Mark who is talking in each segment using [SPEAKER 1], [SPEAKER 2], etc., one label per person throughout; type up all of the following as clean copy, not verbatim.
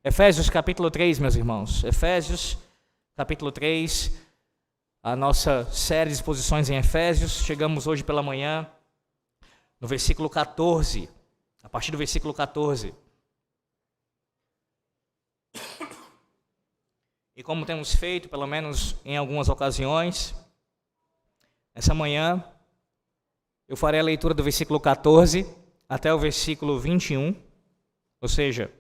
[SPEAKER 1] Efésios capítulo 3, meus irmãos. Efésios capítulo 3, a nossa série de exposições em Efésios. Chegamos hoje pela manhã no versículo 14, a partir do versículo 14. E como temos feito, pelo menos em algumas ocasiões, essa manhã eu farei a leitura do versículo 14 até o versículo 21, ou seja,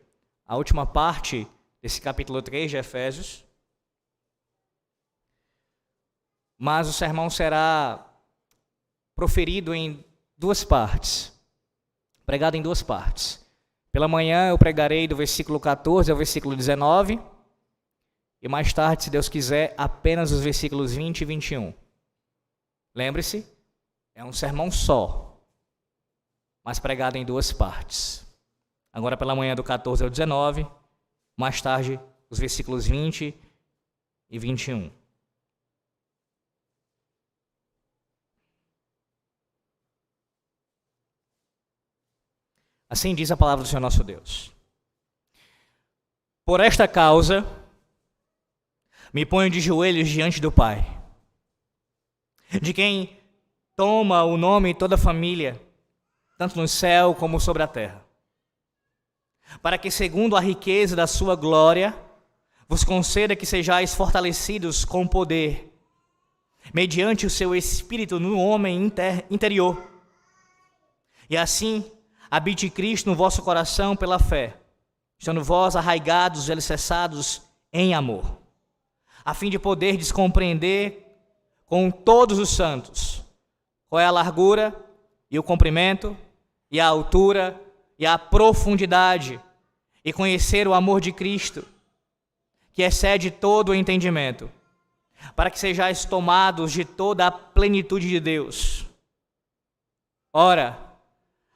[SPEAKER 1] a última parte desse capítulo 3 de Efésios. Mas o sermão será proferido em duas partes, pregado em duas partes. Pela manhã eu pregarei do versículo 14 ao versículo 19, e mais tarde, se Deus quiser, apenas os versículos 20 e 21. Lembre-se, é um sermão só, mas pregado em duas partes. Agora pela manhã do 14 ao 19, mais tarde os versículos 20 e 21. Assim diz a palavra do Senhor nosso Deus. Por esta causa, me ponho de joelhos diante do Pai, de quem toma o nome toda a família, tanto no céu como sobre a terra, para que, segundo a riqueza da sua glória, vos conceda que sejais fortalecidos com poder, mediante o seu Espírito no homem interior, e assim habite Cristo no vosso coração pela fé, estando vós arraigados e alicerçados em amor, a fim de poderdes compreender com todos os santos qual é a largura e o comprimento e a altura e a profundidade, e conhecer o amor de Cristo, que excede todo o entendimento, para que sejais tomados de toda a plenitude de Deus. Ora,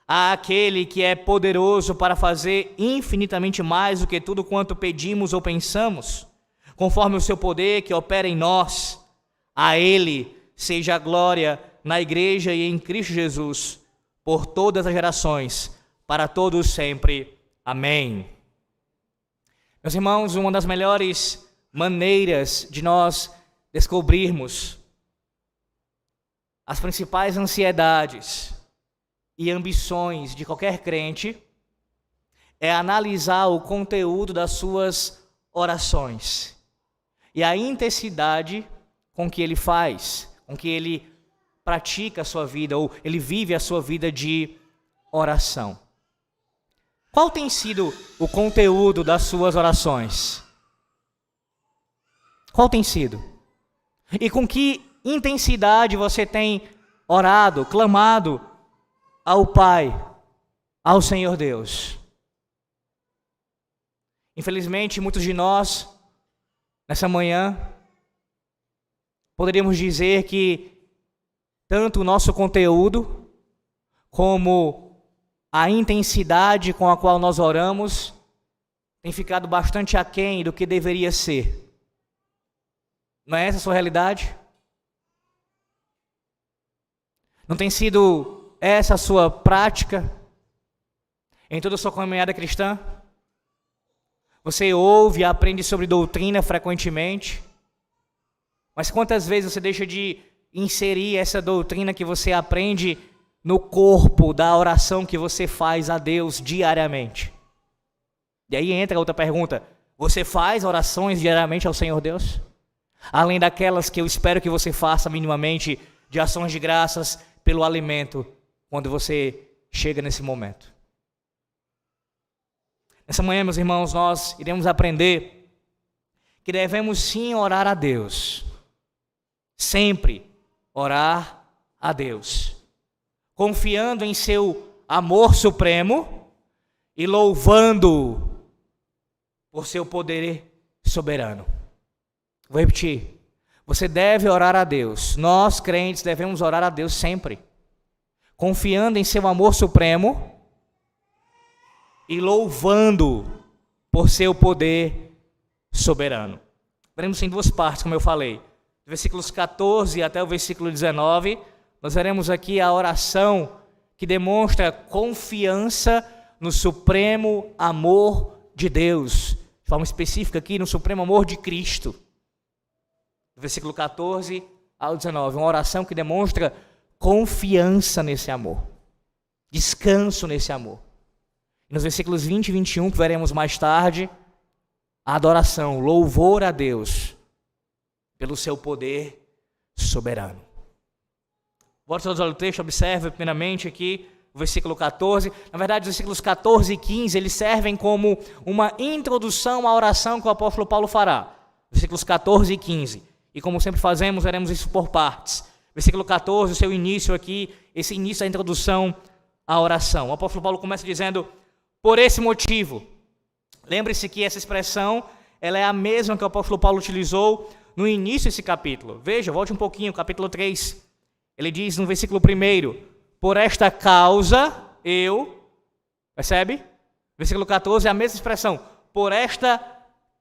[SPEAKER 1] há aquele que é poderoso para fazer infinitamente mais do que tudo quanto pedimos ou pensamos, conforme o seu poder que opera em nós. A ele seja a glória na igreja e em Cristo Jesus, por todas as gerações, para todos sempre. Amém. Meus irmãos, uma das melhores maneiras de nós descobrirmos as principais ansiedades e ambições de qualquer crente é analisar o conteúdo das suas orações e a intensidade com que ele faz, com que ele pratica a sua vida, ou ele vive a sua vida de oração. Qual tem sido o conteúdo das suas orações? Qual tem sido? E com que intensidade você tem orado, clamado ao Pai, ao Senhor Deus? Infelizmente, muitos de nós, nessa manhã, poderíamos dizer que tanto o nosso conteúdo como a intensidade com a qual nós oramos tem ficado bastante aquém do que deveria ser. Não é essa a sua realidade? Não tem sido essa a sua prática em toda a sua caminhada cristã? Você ouve e aprende sobre doutrina frequentemente, mas quantas vezes você deixa de inserir essa doutrina que você aprende no corpo da oração que você faz a Deus diariamente? E aí entra outra pergunta: você faz orações diariamente ao Senhor Deus? Além daquelas que eu espero que você faça minimamente, de ações de graças pelo alimento, quando você chega nesse momento. Nessa manhã, meus irmãos, nós iremos aprender que devemos sim orar a Deus, sempre orar a Deus, confiando em seu amor supremo e louvando-o por seu poder soberano. Vou repetir. Você deve orar a Deus. Nós, crentes, devemos orar a Deus sempre, confiando em seu amor supremo e louvando-o por seu poder soberano. Veremos em duas partes, como eu falei. Versículos 14 até o versículo 19, nós veremos aqui a oração que demonstra confiança no supremo amor de Deus, de forma específica aqui no supremo amor de Cristo. Do versículo 14 ao 19, uma oração que demonstra confiança nesse amor, descanso nesse amor. E nos versículos 20 e 21, que veremos mais tarde, a adoração, louvor a Deus pelo seu poder soberano. Volte todos ao texto, observe primeiramente aqui o versículo 14. Na verdade, os versículos 14 e 15, eles servem como uma introdução à oração que o apóstolo Paulo fará. Versículos 14 e 15. E como sempre fazemos, veremos isso por partes. Versículo 14, o seu início aqui, esse início da introdução à oração. O apóstolo Paulo começa dizendo, por esse motivo. Lembre-se que essa expressão, ela é a mesma que o apóstolo Paulo utilizou no início desse capítulo. Veja, volte um pouquinho, capítulo 3. Ele diz no versículo 1, por esta causa eu, percebe? Versículo 14 é a mesma expressão, por esta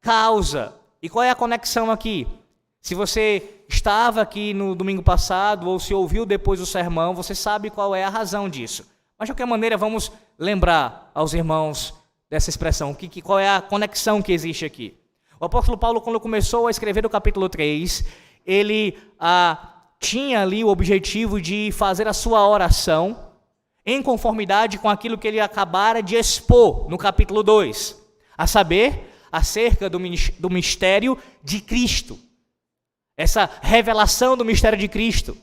[SPEAKER 1] causa. E qual é a conexão aqui? Se você estava aqui no domingo passado ou se ouviu depois do sermão, você sabe qual é a razão disso. Mas de qualquer maneira, vamos lembrar aos irmãos dessa expressão, qual é a conexão que existe aqui. O apóstolo Paulo, quando começou a escrever o capítulo 3, ele tinha ali o objetivo de fazer a sua oração em conformidade com aquilo que ele acabara de expor no capítulo 2, a saber, acerca do mistério de Cristo, essa revelação do mistério de Cristo.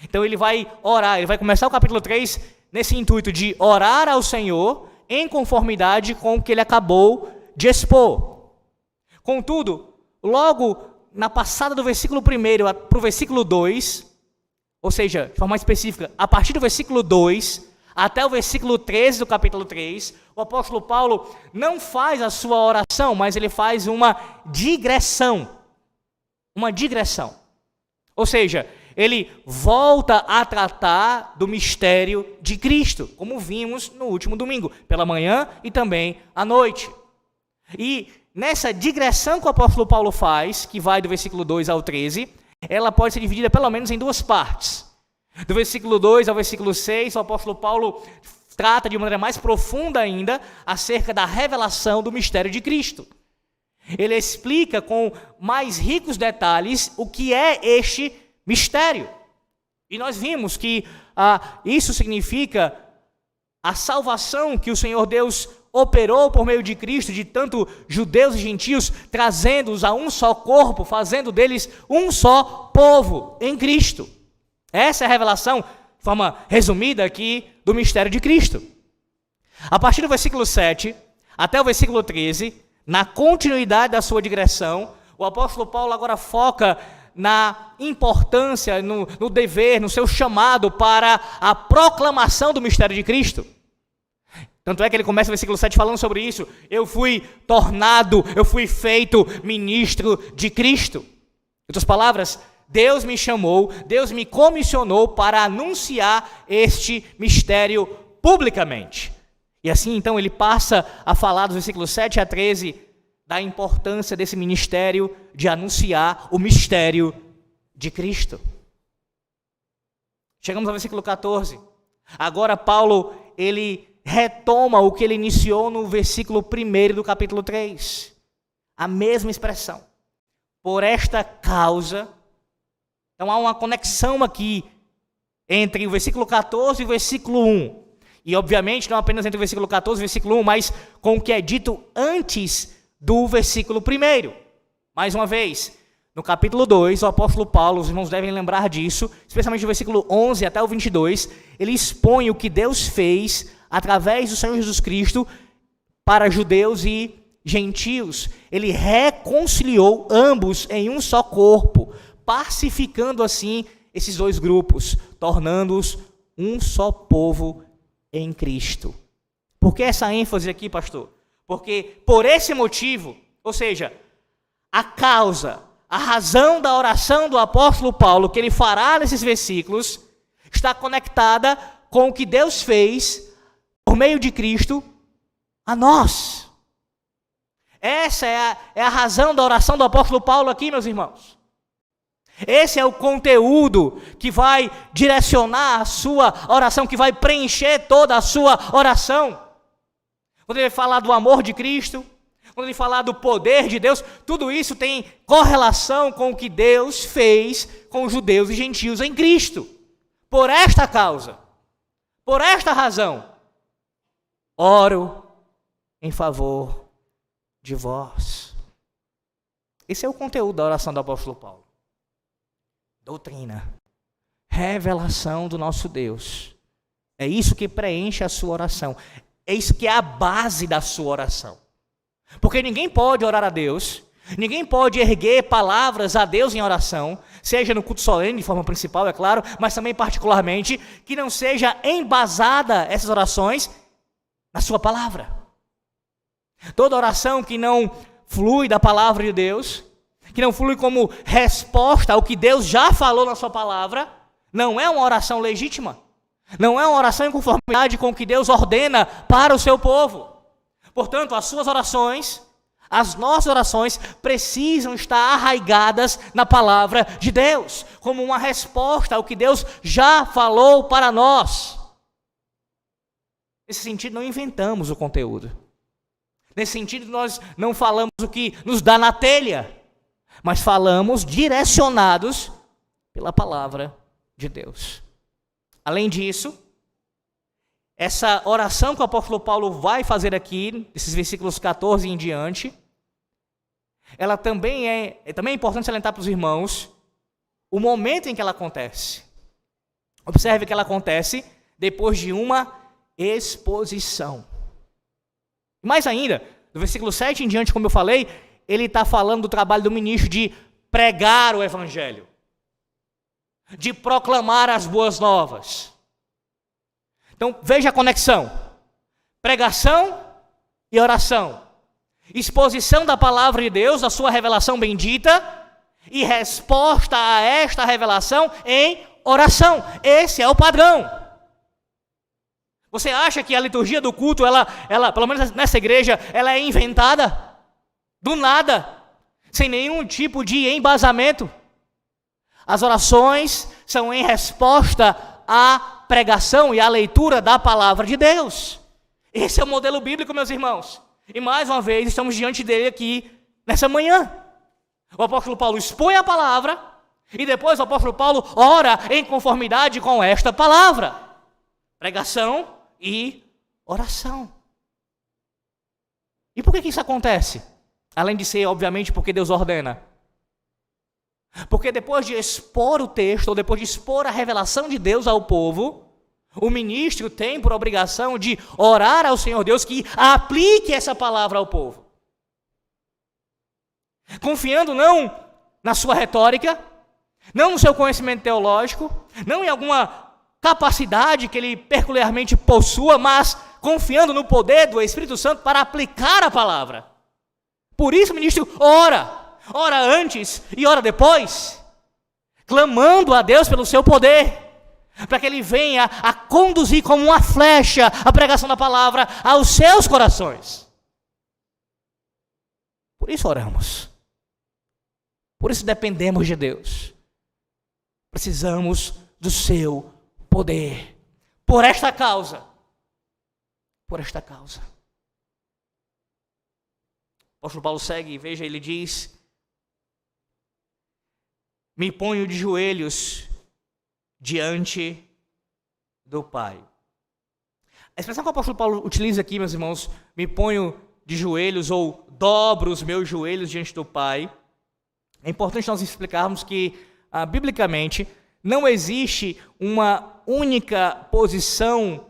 [SPEAKER 1] Então ele vai orar, ele vai começar o capítulo 3 nesse intuito de orar ao Senhor em conformidade com o que ele acabou de expor. Contudo, logo na passada do versículo 1 para o versículo 2, ou seja, de forma específica, a partir do versículo 2 até o versículo 13 do capítulo 3, o apóstolo Paulo não faz a sua oração, mas ele faz uma digressão. Uma digressão. Ou seja, ele volta a tratar do mistério de Cristo, como vimos no último domingo, pela manhã e também à noite. E nessa digressão que o apóstolo Paulo faz, que vai do versículo 2 ao 13, ela pode ser dividida pelo menos em duas partes. Do versículo 2 ao versículo 6, o apóstolo Paulo trata de maneira mais profunda ainda acerca da revelação do mistério de Cristo. Ele explica com mais ricos detalhes o que é este mistério. E nós vimos que isso significa a salvação que o Senhor Deus operou por meio de Cristo, de tanto judeus e gentios, trazendo-os a um só corpo, fazendo deles um só povo em Cristo. Essa é a revelação, de forma resumida aqui, do mistério de Cristo. A partir do versículo 7 até o versículo 13, na continuidade da sua digressão, o apóstolo Paulo agora foca na importância, no dever, no seu chamado para a proclamação do mistério de Cristo. Tanto é que ele começa o versículo 7 falando sobre isso. Eu fui feito ministro de Cristo. Em outras palavras, Deus me chamou, Deus me comissionou para anunciar este mistério publicamente. E assim, então, ele passa a falar dos versículos 7 a 13 da importância desse ministério de anunciar o mistério de Cristo. Chegamos ao versículo 14. Agora Paulo, ele retoma o que ele iniciou no versículo 1 do capítulo 3. A mesma expressão. Por esta causa. Então há uma conexão aqui entre o versículo 14 e o versículo 1. E obviamente não apenas entre o versículo 14 e o versículo 1, mas com o que é dito antes do versículo 1. Mais uma vez, no capítulo 2, o apóstolo Paulo, os irmãos devem lembrar disso, especialmente do versículo 11 até o 22, ele expõe o que Deus fez através do Senhor Jesus Cristo para judeus e gentios. Ele reconciliou ambos em um só corpo, pacificando assim esses dois grupos, tornando-os um só povo em Cristo. Por que essa ênfase aqui, pastor? Porque por esse motivo, ou seja, a causa, a razão da oração do apóstolo Paulo, que ele fará nesses versículos, está conectada com o que Deus fez por meio de Cristo a nós. Essa é a razão da oração do apóstolo Paulo aqui, meus irmãos. Esse é o conteúdo que vai direcionar a sua oração, que vai preencher toda a sua oração. Quando ele vai falar do amor de Cristo, quando ele falar do poder de Deus, tudo isso tem correlação com o que Deus fez com os judeus e gentios em Cristo. Por esta causa, por esta razão, oro em favor de vós. Esse é o conteúdo da oração do apóstolo Paulo. Doutrina, revelação do nosso Deus. É isso que preenche a sua oração. É isso que é a base da sua oração. Porque ninguém pode orar a Deus, ninguém pode erguer palavras a Deus em oração, seja no culto solene, de forma principal, é claro, mas também particularmente, que não seja embasada essas orações na sua palavra. Toda oração que não flui da palavra de Deus, que não flui como resposta ao que Deus já falou na sua palavra, não é uma oração legítima. Não é uma oração em conformidade com o que Deus ordena para o seu povo. Portanto, as suas orações, as nossas orações, precisam estar arraigadas na palavra de Deus, como uma resposta ao que Deus já falou para nós. Nesse sentido, não inventamos o conteúdo. Nesse sentido, nós não falamos o que nos dá na telha, mas falamos direcionados pela palavra de Deus. Além disso, essa oração que o apóstolo Paulo vai fazer aqui, esses versículos 14 em diante, ela também é importante salientar para os irmãos o momento em que ela acontece. Observe que ela acontece depois de uma exposição. Mais ainda, do versículo 7 em diante, como eu falei, ele está falando do trabalho do ministro de pregar o evangelho, de proclamar as boas novas. Então, veja a conexão. Pregação e oração. Exposição da palavra de Deus, da sua revelação bendita, e resposta a esta revelação em oração. Esse é o padrão. Você acha que a liturgia do culto, ela, pelo menos nessa igreja, ela é inventada? Do nada, sem nenhum tipo de embasamento. As orações são em resposta à pregação e à leitura da palavra de Deus. Esse é o modelo bíblico, meus irmãos. E mais uma vez, estamos diante dele aqui nessa manhã. O apóstolo Paulo expõe a palavra e depois o apóstolo Paulo ora em conformidade com esta palavra. Pregação e oração. E por que isso acontece? Além de ser, obviamente, porque Deus ordena. Porque depois de expor o texto, ou depois de expor a revelação de Deus ao povo, o ministro tem por obrigação de orar ao Senhor Deus que aplique essa palavra ao povo. Confiando não na sua retórica, não no seu conhecimento teológico, não em alguma capacidade que ele peculiarmente possua, mas confiando no poder do Espírito Santo para aplicar a palavra. Por isso o ministro ora antes e ora depois, clamando a Deus pelo seu poder, para que ele venha a conduzir como uma flecha a pregação da palavra aos seus corações. Por isso oramos. Por isso dependemos de Deus. Precisamos do seu poder. Por esta causa. Por esta causa. O apóstolo Paulo segue, veja, ele diz: me ponho de joelhos diante do Pai. A expressão que o apóstolo Paulo utiliza aqui, meus irmãos, me ponho de joelhos ou dobro os meus joelhos diante do Pai, é importante nós explicarmos que, biblicamente, não existe uma única posição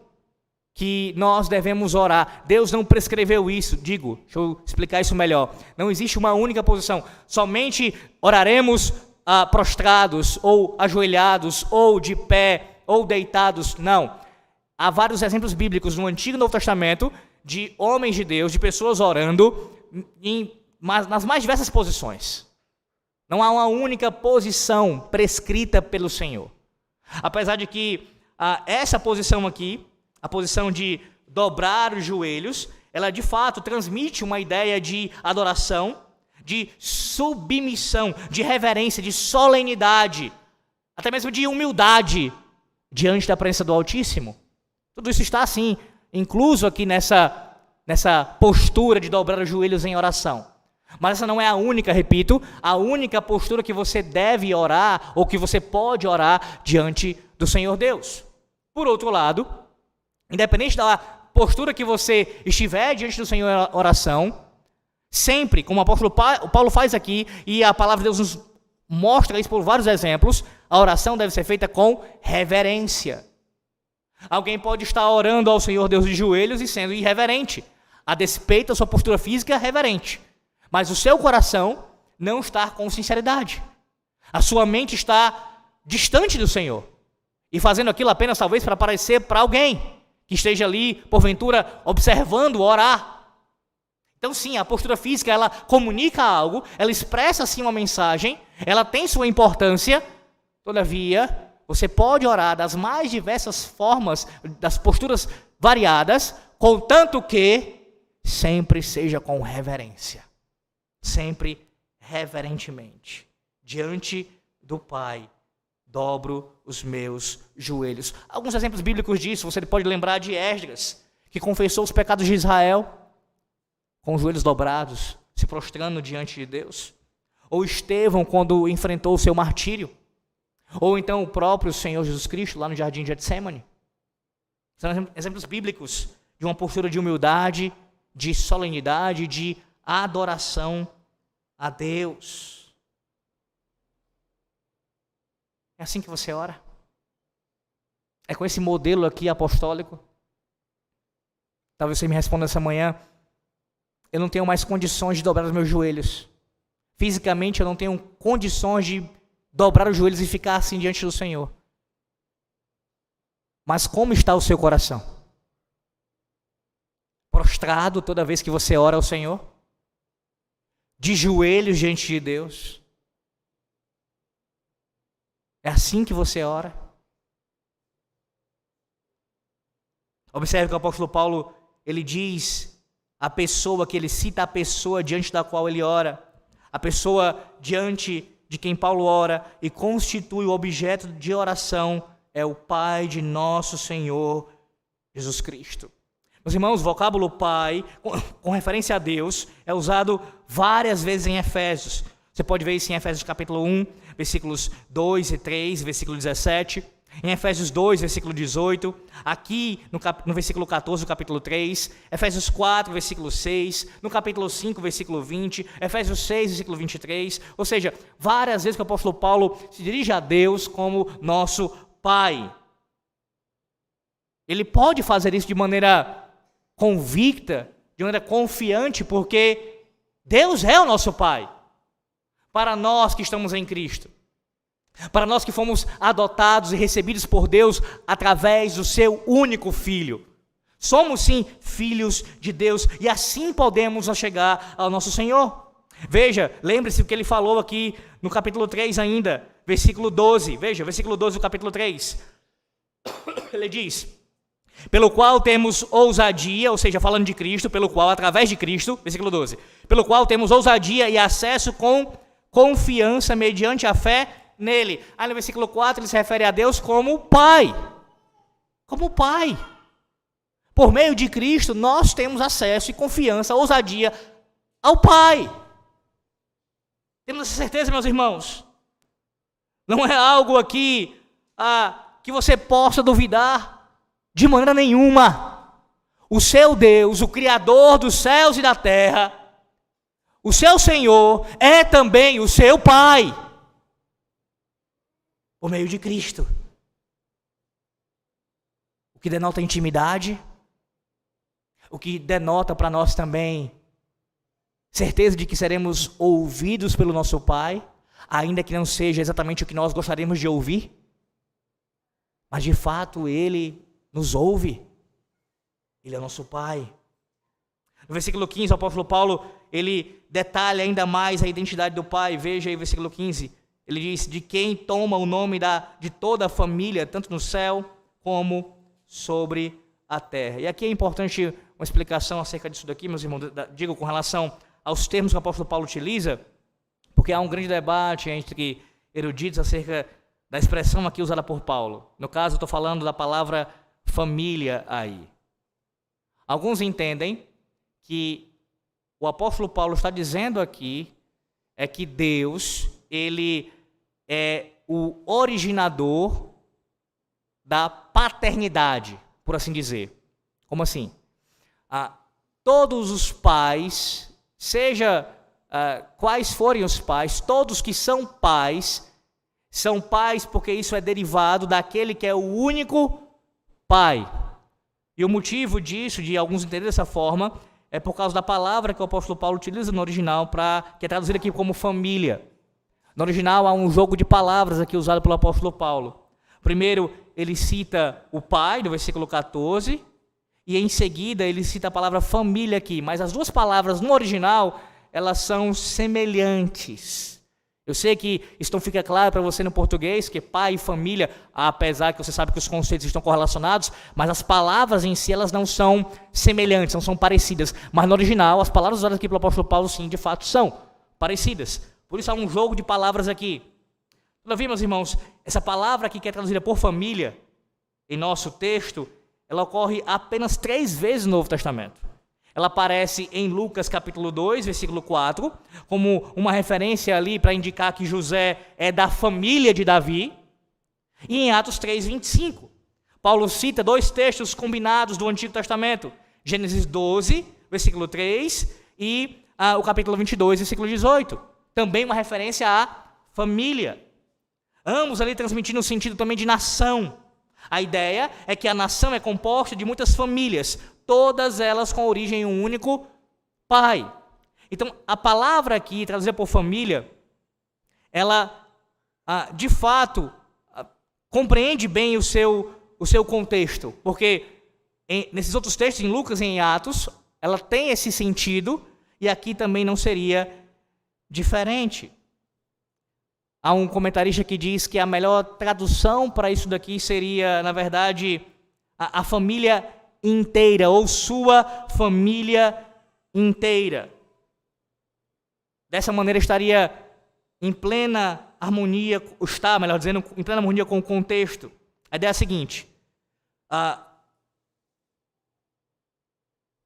[SPEAKER 1] que nós devemos orar. Deus não prescreveu isso. Deixa eu explicar isso melhor. Não existe uma única posição. Somente oraremos prostrados, ou ajoelhados, ou de pé, ou deitados. Não. Há vários exemplos bíblicos no Antigo e Novo Testamento de homens de Deus, de pessoas orando nas mais diversas posições. Não há uma única posição prescrita pelo Senhor. Apesar de que essa posição aqui, a posição de dobrar os joelhos, ela de fato transmite uma ideia de adoração, de submissão, de reverência, de solenidade, até mesmo de humildade diante da presença do Altíssimo. Tudo isso está assim, incluso aqui nessa nessa postura de dobrar os joelhos em oração. Mas essa não é a única, repito, a única postura que você deve orar ou que você pode orar diante do Senhor Deus. Por outro lado, independente da postura que você estiver diante do Senhor em oração, sempre, como o apóstolo Paulo faz aqui, e a palavra de Deus nos mostra isso por vários exemplos, a oração deve ser feita com reverência. Alguém pode estar orando ao Senhor Deus de joelhos e sendo irreverente, a despeito da sua postura física reverente. Mas o seu coração não está com sinceridade. A sua mente está distante do Senhor. E fazendo aquilo apenas talvez para aparecer para alguém que esteja ali, porventura, observando orar. Então sim, a postura física, ela comunica algo, ela expressa sim uma mensagem, ela tem sua importância. Todavia, você pode orar das mais diversas formas, das posturas variadas, contanto que sempre seja com reverência. Sempre reverentemente. Diante do Pai, dobro os meus joelhos. Alguns exemplos bíblicos disso, você pode lembrar de Esdras, que confessou os pecados de Israel, com os joelhos dobrados, se prostrando diante de Deus. Ou Estevão, quando enfrentou o seu martírio. Ou então o próprio Senhor Jesus Cristo, lá no jardim de Getsemane. São exemplos bíblicos de uma postura de humildade, de solenidade, de adoração a Deus. É assim que você ora? É com esse modelo aqui apostólico? Talvez você me responda essa manhã: eu não tenho mais condições de dobrar os meus joelhos. Fisicamente eu não tenho condições de dobrar os joelhos e ficar assim diante do Senhor. Mas como está o seu coração? Prostrado toda vez que você ora ao Senhor? De joelhos diante de Deus? É assim que você ora? Observe que o apóstolo Paulo, ele diz a pessoa, que ele cita a pessoa diante da qual ele ora, a pessoa diante de quem Paulo ora e constitui o objeto de oração é o Pai de nosso Senhor Jesus Cristo. Meus irmãos, o vocábulo Pai, com referência a Deus, é usado várias vezes em Efésios. Você pode ver isso em Efésios capítulo 1, versículos 2 e 3, versículo 17. Em Efésios 2, versículo 18, aqui no versículo 14 do capítulo 3, Efésios 4, versículo 6, no capítulo 5, versículo 20, Efésios 6, versículo 23, ou seja, várias vezes que o apóstolo Paulo se dirige a Deus como nosso Pai. Ele pode fazer isso de maneira convicta, de maneira confiante, porque Deus é o nosso Pai, para nós que estamos em Cristo. Para nós que fomos adotados e recebidos por Deus através do seu único Filho. Somos sim filhos de Deus e assim podemos chegar ao nosso Senhor. Veja, lembre-se o que ele falou aqui no capítulo 3 ainda, versículo 12. Veja, versículo 12 do capítulo 3. Ele diz: pelo qual temos ousadia, ou seja, falando de Cristo, pelo qual, através de Cristo, versículo 12, pelo qual temos ousadia e acesso com confiança mediante a fé nele. Aí no versículo 4 ele se refere a Deus como Pai. Como Pai. Por meio de Cristo nós temos acesso e confiança, ousadia ao Pai. Temos essa certeza, meus irmãos? Não é algo aqui que você possa duvidar de maneira nenhuma. O seu Deus, o Criador dos céus e da terra, o seu Senhor é também o seu Pai. Por meio de Cristo. O que denota intimidade, o que denota para nós também certeza de que seremos ouvidos pelo nosso Pai, ainda que não seja exatamente o que nós gostaríamos de ouvir, mas de fato Ele nos ouve, Ele é o nosso Pai. No versículo 15, o apóstolo Paulo, ele detalha ainda mais a identidade do Pai. Veja aí o versículo 15. Ele diz: de quem toma o nome de toda a família, tanto no céu como sobre a terra. E aqui é importante uma explicação acerca disso daqui, meus irmãos, digo com relação aos termos que o apóstolo Paulo utiliza, porque há um grande debate entre eruditos acerca da expressão aqui usada por Paulo. No caso, eu estou falando da palavra família aí. Alguns entendem que o apóstolo Paulo está dizendo aqui é que Deus, ele é o originador da paternidade, por assim dizer. Como assim? Todos os pais, seja quais forem os pais, todos que são pais porque isso é derivado daquele que é o único pai. E o motivo disso, de alguns entenderem dessa forma, é por causa da palavra que o apóstolo Paulo utiliza no original, que é traduzida aqui como família. No original há um jogo de palavras aqui usado pelo apóstolo Paulo. Primeiro, ele cita o pai, no versículo 14, e em seguida ele cita a palavra família aqui. Mas as duas palavras no original, elas são semelhantes. Eu sei que isso não fica claro para você no português, que pai e família, apesar que você sabe que os conceitos estão correlacionados, mas as palavras em si, elas não são semelhantes, não são parecidas. Mas no original, as palavras usadas aqui pelo apóstolo Paulo, sim, de fato, são parecidas. Por isso há um jogo de palavras aqui. Todavia, meus irmãos, essa palavra aqui que é traduzida por família, em nosso texto, ela ocorre apenas 3 vezes no Novo Testamento. Ela aparece em Lucas capítulo 2, versículo 4, como uma referência ali para indicar que José é da família de Davi. E em Atos 3, 25, Paulo cita 2 textos combinados do Antigo Testamento. Gênesis 12, versículo 3, e o capítulo 22, versículo 18. Também uma referência à família. Ambos ali transmitindo o sentido também de nação. A ideia é que a nação é composta de muitas famílias, todas elas com origem em um único pai. Então, a palavra aqui, traduzida por família, ela, de fato, compreende bem o seu contexto, porque nesses outros textos, em Lucas e em Atos, ela tem esse sentido, e aqui também não seria diferente. Há um comentarista que diz que a melhor tradução para isso daqui seria, na verdade, a família inteira, ou sua família inteira. Dessa maneira estaria em plena harmonia, melhor dizendo, em plena harmonia com o contexto. A ideia é a seguinte: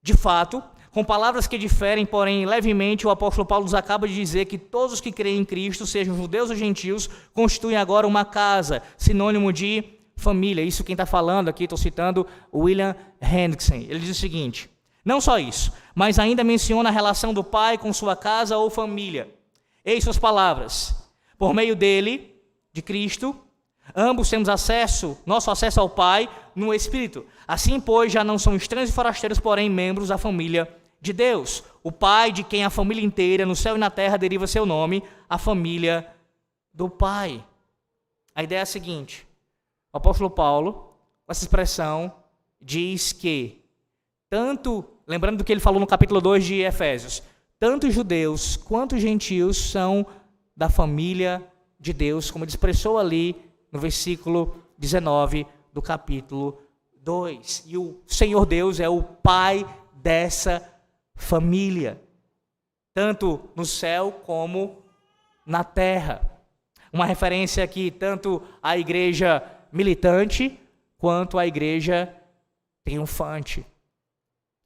[SPEAKER 1] de fato, com palavras que diferem, porém levemente, o apóstolo Paulo nos acaba de dizer que todos os que creem em Cristo, sejam judeus ou gentios, constituem agora uma casa, sinônimo de família. Isso quem está falando aqui, estou citando William Hendrickson. Ele diz o seguinte: não só isso, mas ainda menciona a relação do pai com sua casa ou família. Eis suas palavras: por meio dele, de Cristo, ambos temos nosso acesso ao Pai no Espírito. Assim, pois, já não são estranhos e forasteiros, porém membros da família de Deus. O Pai, de quem a família inteira, no céu e na terra, deriva seu nome, a família do Pai. A ideia é a seguinte: o apóstolo Paulo, com essa expressão, diz que, lembrando do que ele falou no capítulo 2 de Efésios, tanto judeus quanto gentios são da família de Deus, como ele expressou ali no versículo 19 do capítulo 2. E o Senhor Deus é o Pai dessa família, tanto no céu como na terra. Uma referência aqui tanto à igreja militante quanto à igreja triunfante.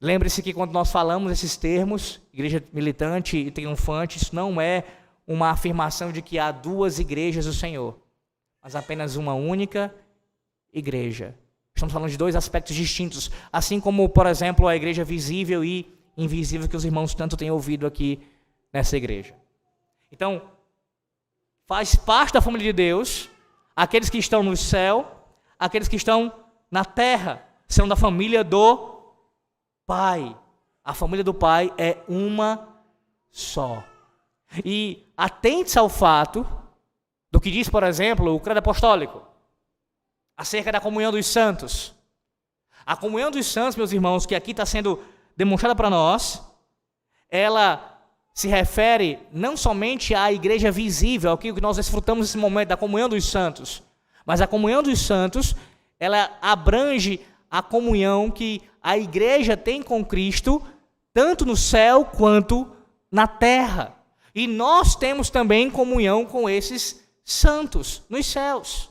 [SPEAKER 1] Lembre-se que quando nós falamos esses termos, igreja militante e triunfante, isso não é uma afirmação de que há 2 igrejas do Senhor, mas apenas uma única igreja. Estamos falando de 2 aspectos distintos, assim como, por exemplo, a igreja visível e invisível que os irmãos tanto têm ouvido aqui nessa igreja. Então, faz parte da família de Deus, aqueles que estão no céu, aqueles que estão na terra, são da família do Pai. A família do Pai é uma só. E atente-se ao fato do que diz, por exemplo, o credo apostólico, acerca da comunhão dos santos. A comunhão dos santos, meus irmãos, que aqui está sendo demonstrada para nós, ela se refere não somente à igreja visível, ao que nós desfrutamos nesse momento da comunhão dos santos, mas a comunhão dos santos, ela abrange a comunhão que a igreja tem com Cristo, tanto no céu quanto na terra. E nós temos também comunhão com esses santos nos céus.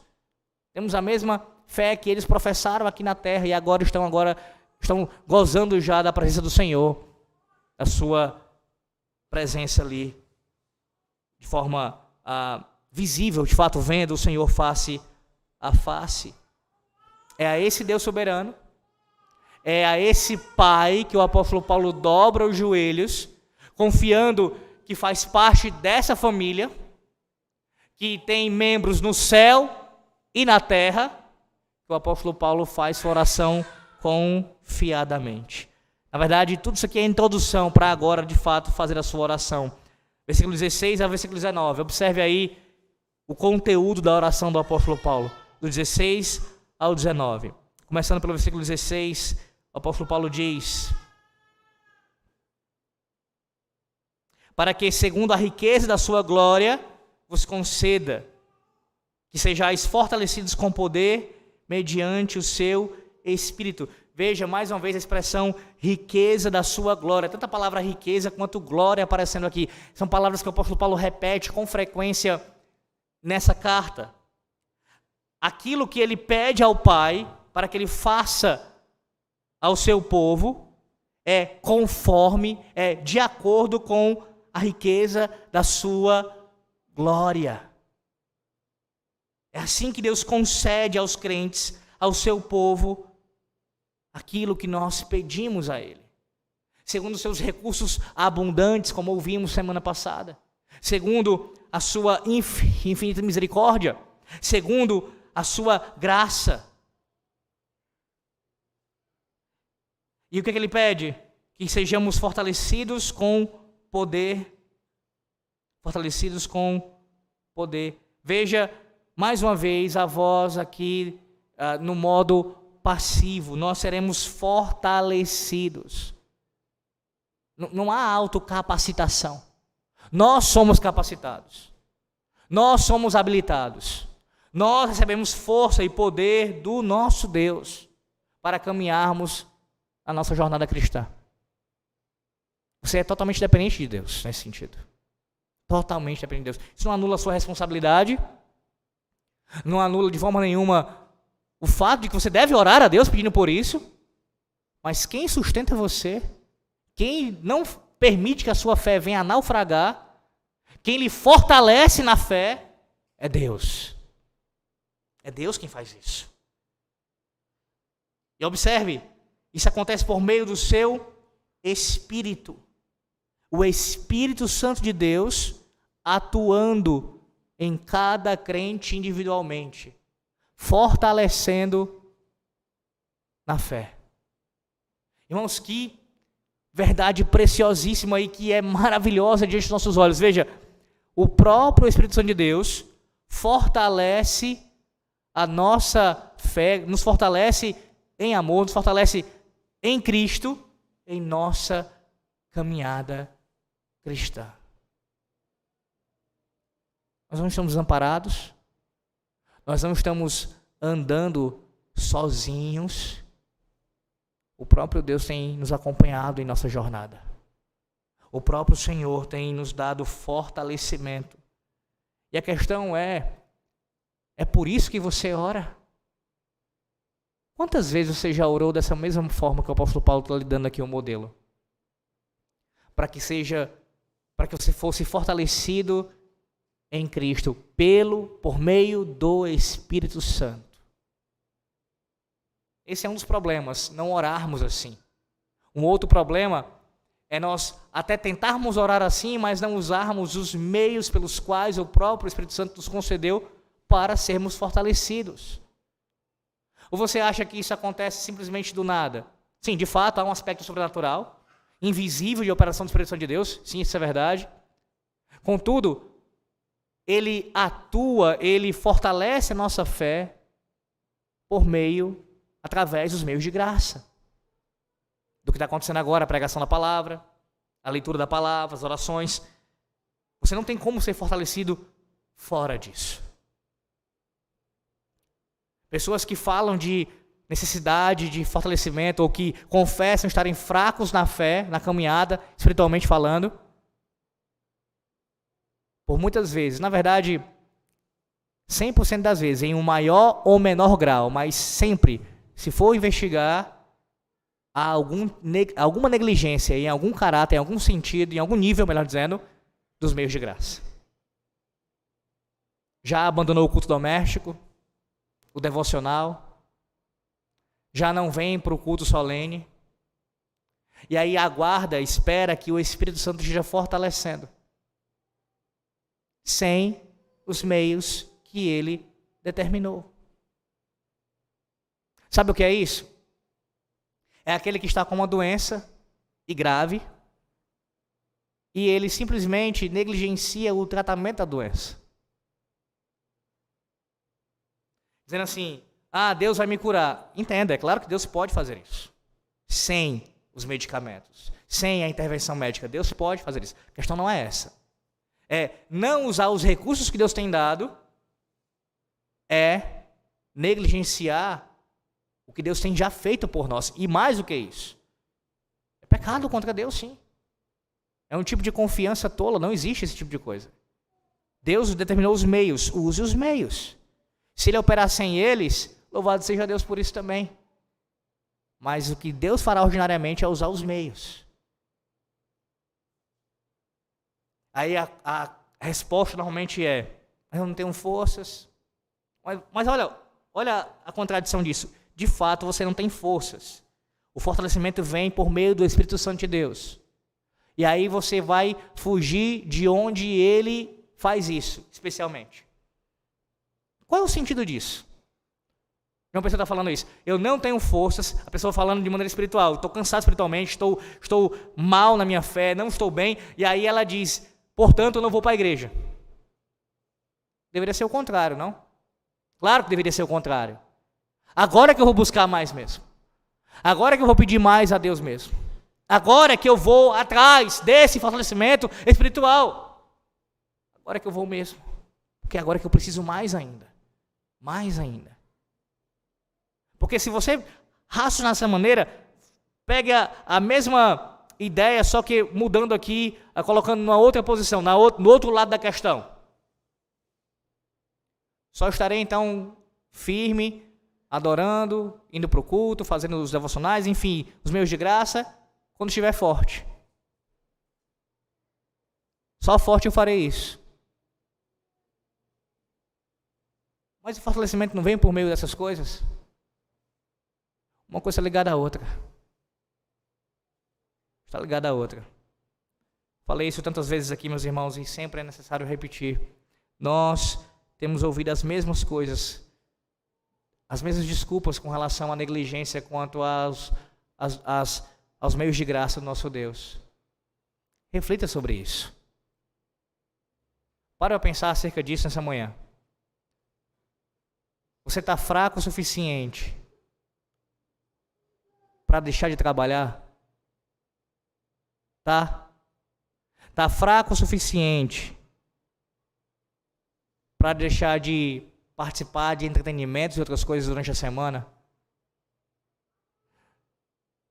[SPEAKER 1] Temos a mesma fé que eles professaram aqui na terra e estão gozando já da presença do Senhor a sua presença ali, de forma visível, de fato, vendo o Senhor face a face. É a esse Deus soberano, é a esse Pai que o apóstolo Paulo dobra os joelhos, confiando que faz parte dessa família, que tem membros no céu e na terra, que o apóstolo Paulo faz sua oração confiadamente. Na verdade, tudo isso aqui é introdução para agora, de fato, fazer a sua oração. Versículo 16 ao versículo 19. Observe aí o conteúdo da oração do apóstolo Paulo, do 16 ao 19. Começando pelo versículo 16, o apóstolo Paulo diz: para que, segundo a riqueza da sua glória, vos conceda que sejais fortalecidos com poder mediante o seu Espírito. Veja mais uma vez a expressão riqueza da sua glória. Tanto a palavra riqueza quanto glória aparecendo aqui. São palavras que o apóstolo Paulo repete com frequência nessa carta. Aquilo que ele pede ao Pai para que ele faça ao seu povo é conforme, é de acordo com a riqueza da sua glória. É assim que Deus concede aos crentes, ao seu povo, aquilo que nós pedimos a Ele. Segundo os seus recursos abundantes, como ouvimos semana passada. Segundo a sua infinita misericórdia. Segundo a sua graça. E o que Ele pede? Que sejamos fortalecidos com poder. Fortalecidos com poder. Veja, mais uma vez, a voz aqui no modo passivo. Nós seremos fortalecidos. Não há autocapacitação. Nós somos capacitados. Nós somos habilitados. Nós recebemos força e poder do nosso Deus para caminharmos a nossa jornada cristã. Você é totalmente dependente de Deus nesse sentido. Totalmente dependente de Deus. Isso não anula a sua responsabilidade. Não anula de forma nenhuma o fato de que você deve orar a Deus pedindo por isso. Mas quem sustenta você, quem não permite que a sua fé venha a naufragar, quem lhe fortalece na fé, é Deus. É Deus quem faz isso. E observe, isso acontece por meio do seu Espírito. O Espírito Santo de Deus atuando em cada crente individualmente, fortalecendo na fé. Irmãos, que verdade preciosíssima e que é maravilhosa diante dos nossos olhos. Veja, o próprio Espírito Santo de Deus fortalece a nossa fé, nos fortalece em amor, nos fortalece em Cristo, em nossa caminhada cristã. Nós não estamos desamparados, nós não estamos andando sozinhos. O próprio Deus tem nos acompanhado em nossa jornada. O próprio Senhor tem nos dado fortalecimento. E a questão é por isso que você ora? Quantas vezes você já orou dessa mesma forma que o apóstolo Paulo está lhe dando aqui o modelo? Para que você fosse fortalecido em Cristo, por meio do Espírito Santo. Esse é um dos problemas, não orarmos assim. Um outro problema é nós até tentarmos orar assim, mas não usarmos os meios pelos quais o próprio Espírito Santo nos concedeu para sermos fortalecidos. Ou você acha que isso acontece simplesmente do nada? Sim, de fato, há um aspecto sobrenatural, invisível de operação do Espírito Santo de Deus. Sim, isso é verdade. Contudo, ele atua, ele fortalece a nossa fé através dos meios de graça. Do que está acontecendo agora, a pregação da palavra, a leitura da palavra, as orações. Você não tem como ser fortalecido fora disso. Pessoas que falam de necessidade de fortalecimento ou que confessam estarem fracos na fé, na caminhada, espiritualmente falando, por muitas vezes, na verdade, 100% das vezes, em um maior ou menor grau, mas sempre, se for investigar, há alguma negligência em algum caráter, em algum sentido, em algum nível, melhor dizendo, dos meios de graça. Já abandonou o culto doméstico, o devocional, já não vem para o culto solene, e aí aguarda, espera que o Espírito Santo esteja fortalecendo, sem os meios que ele determinou. Sabe o que é isso? É aquele que está com uma doença e grave, e ele simplesmente negligencia o tratamento da doença. Dizendo assim, Deus vai me curar. Entenda, é claro que Deus pode fazer isso. Sem os medicamentos, sem a intervenção médica, Deus pode fazer isso. A questão não é essa. É não usar os recursos que Deus tem dado, é negligenciar o que Deus tem já feito por nós. E mais do que isso, é pecado contra Deus, sim. É um tipo de confiança tola, não existe esse tipo de coisa. Deus determinou os meios, use os meios. Se ele operar sem eles, louvado seja Deus por isso também. Mas o que Deus fará ordinariamente é usar os meios. Aí a resposta normalmente é, eu não tenho forças. Mas olha a contradição disso. De fato, você não tem forças. O fortalecimento vem por meio do Espírito Santo de Deus. E aí você vai fugir de onde ele faz isso, especialmente. Qual é o sentido disso? Uma pessoa está falando isso. Eu não tenho forças, a pessoa falando de maneira espiritual. Estou cansado espiritualmente, estou mal na minha fé, não estou bem. E aí ela diz, portanto, eu não vou para a igreja. Deveria ser o contrário, não? Claro que deveria ser o contrário. Agora que eu vou buscar mais mesmo. Agora que eu vou pedir mais a Deus mesmo. Agora que eu vou atrás desse fortalecimento espiritual. Agora que eu vou mesmo. Porque agora que eu preciso mais ainda. Mais ainda. Porque se você raciocinar dessa maneira, pega a mesma ideia, só que mudando aqui, colocando numa outra posição, no outro lado da questão. Só estarei então firme, adorando, indo para o culto, fazendo os devocionais, enfim, os meios de graça, quando estiver forte. Só forte eu farei isso. Mas o fortalecimento não vem por meio dessas coisas? Uma coisa ligada à outra. Está ligada à outra. Falei isso tantas vezes aqui, meus irmãos, e sempre é necessário repetir. Nós temos ouvido as mesmas coisas, as mesmas desculpas com relação à negligência quanto aos meios de graça do nosso Deus. Reflita sobre isso. Para pensar acerca disso nessa manhã. Você está fraco o suficiente para deixar de trabalhar? Tá fraco o suficiente para deixar de participar de entretenimentos e outras coisas durante a semana?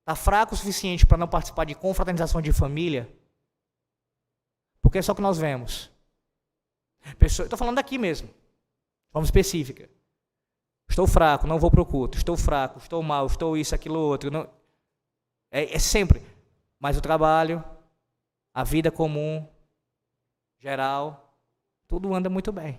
[SPEAKER 1] Tá fraco o suficiente para não participar de confraternização de família? Porque é só o que nós vemos. Eu estou falando daqui mesmo, de forma específica. Estou fraco, não vou para o culto. Estou fraco, estou mal, estou isso, aquilo, outro. Não, é sempre. Mas o trabalho, a vida comum, geral, tudo anda muito bem.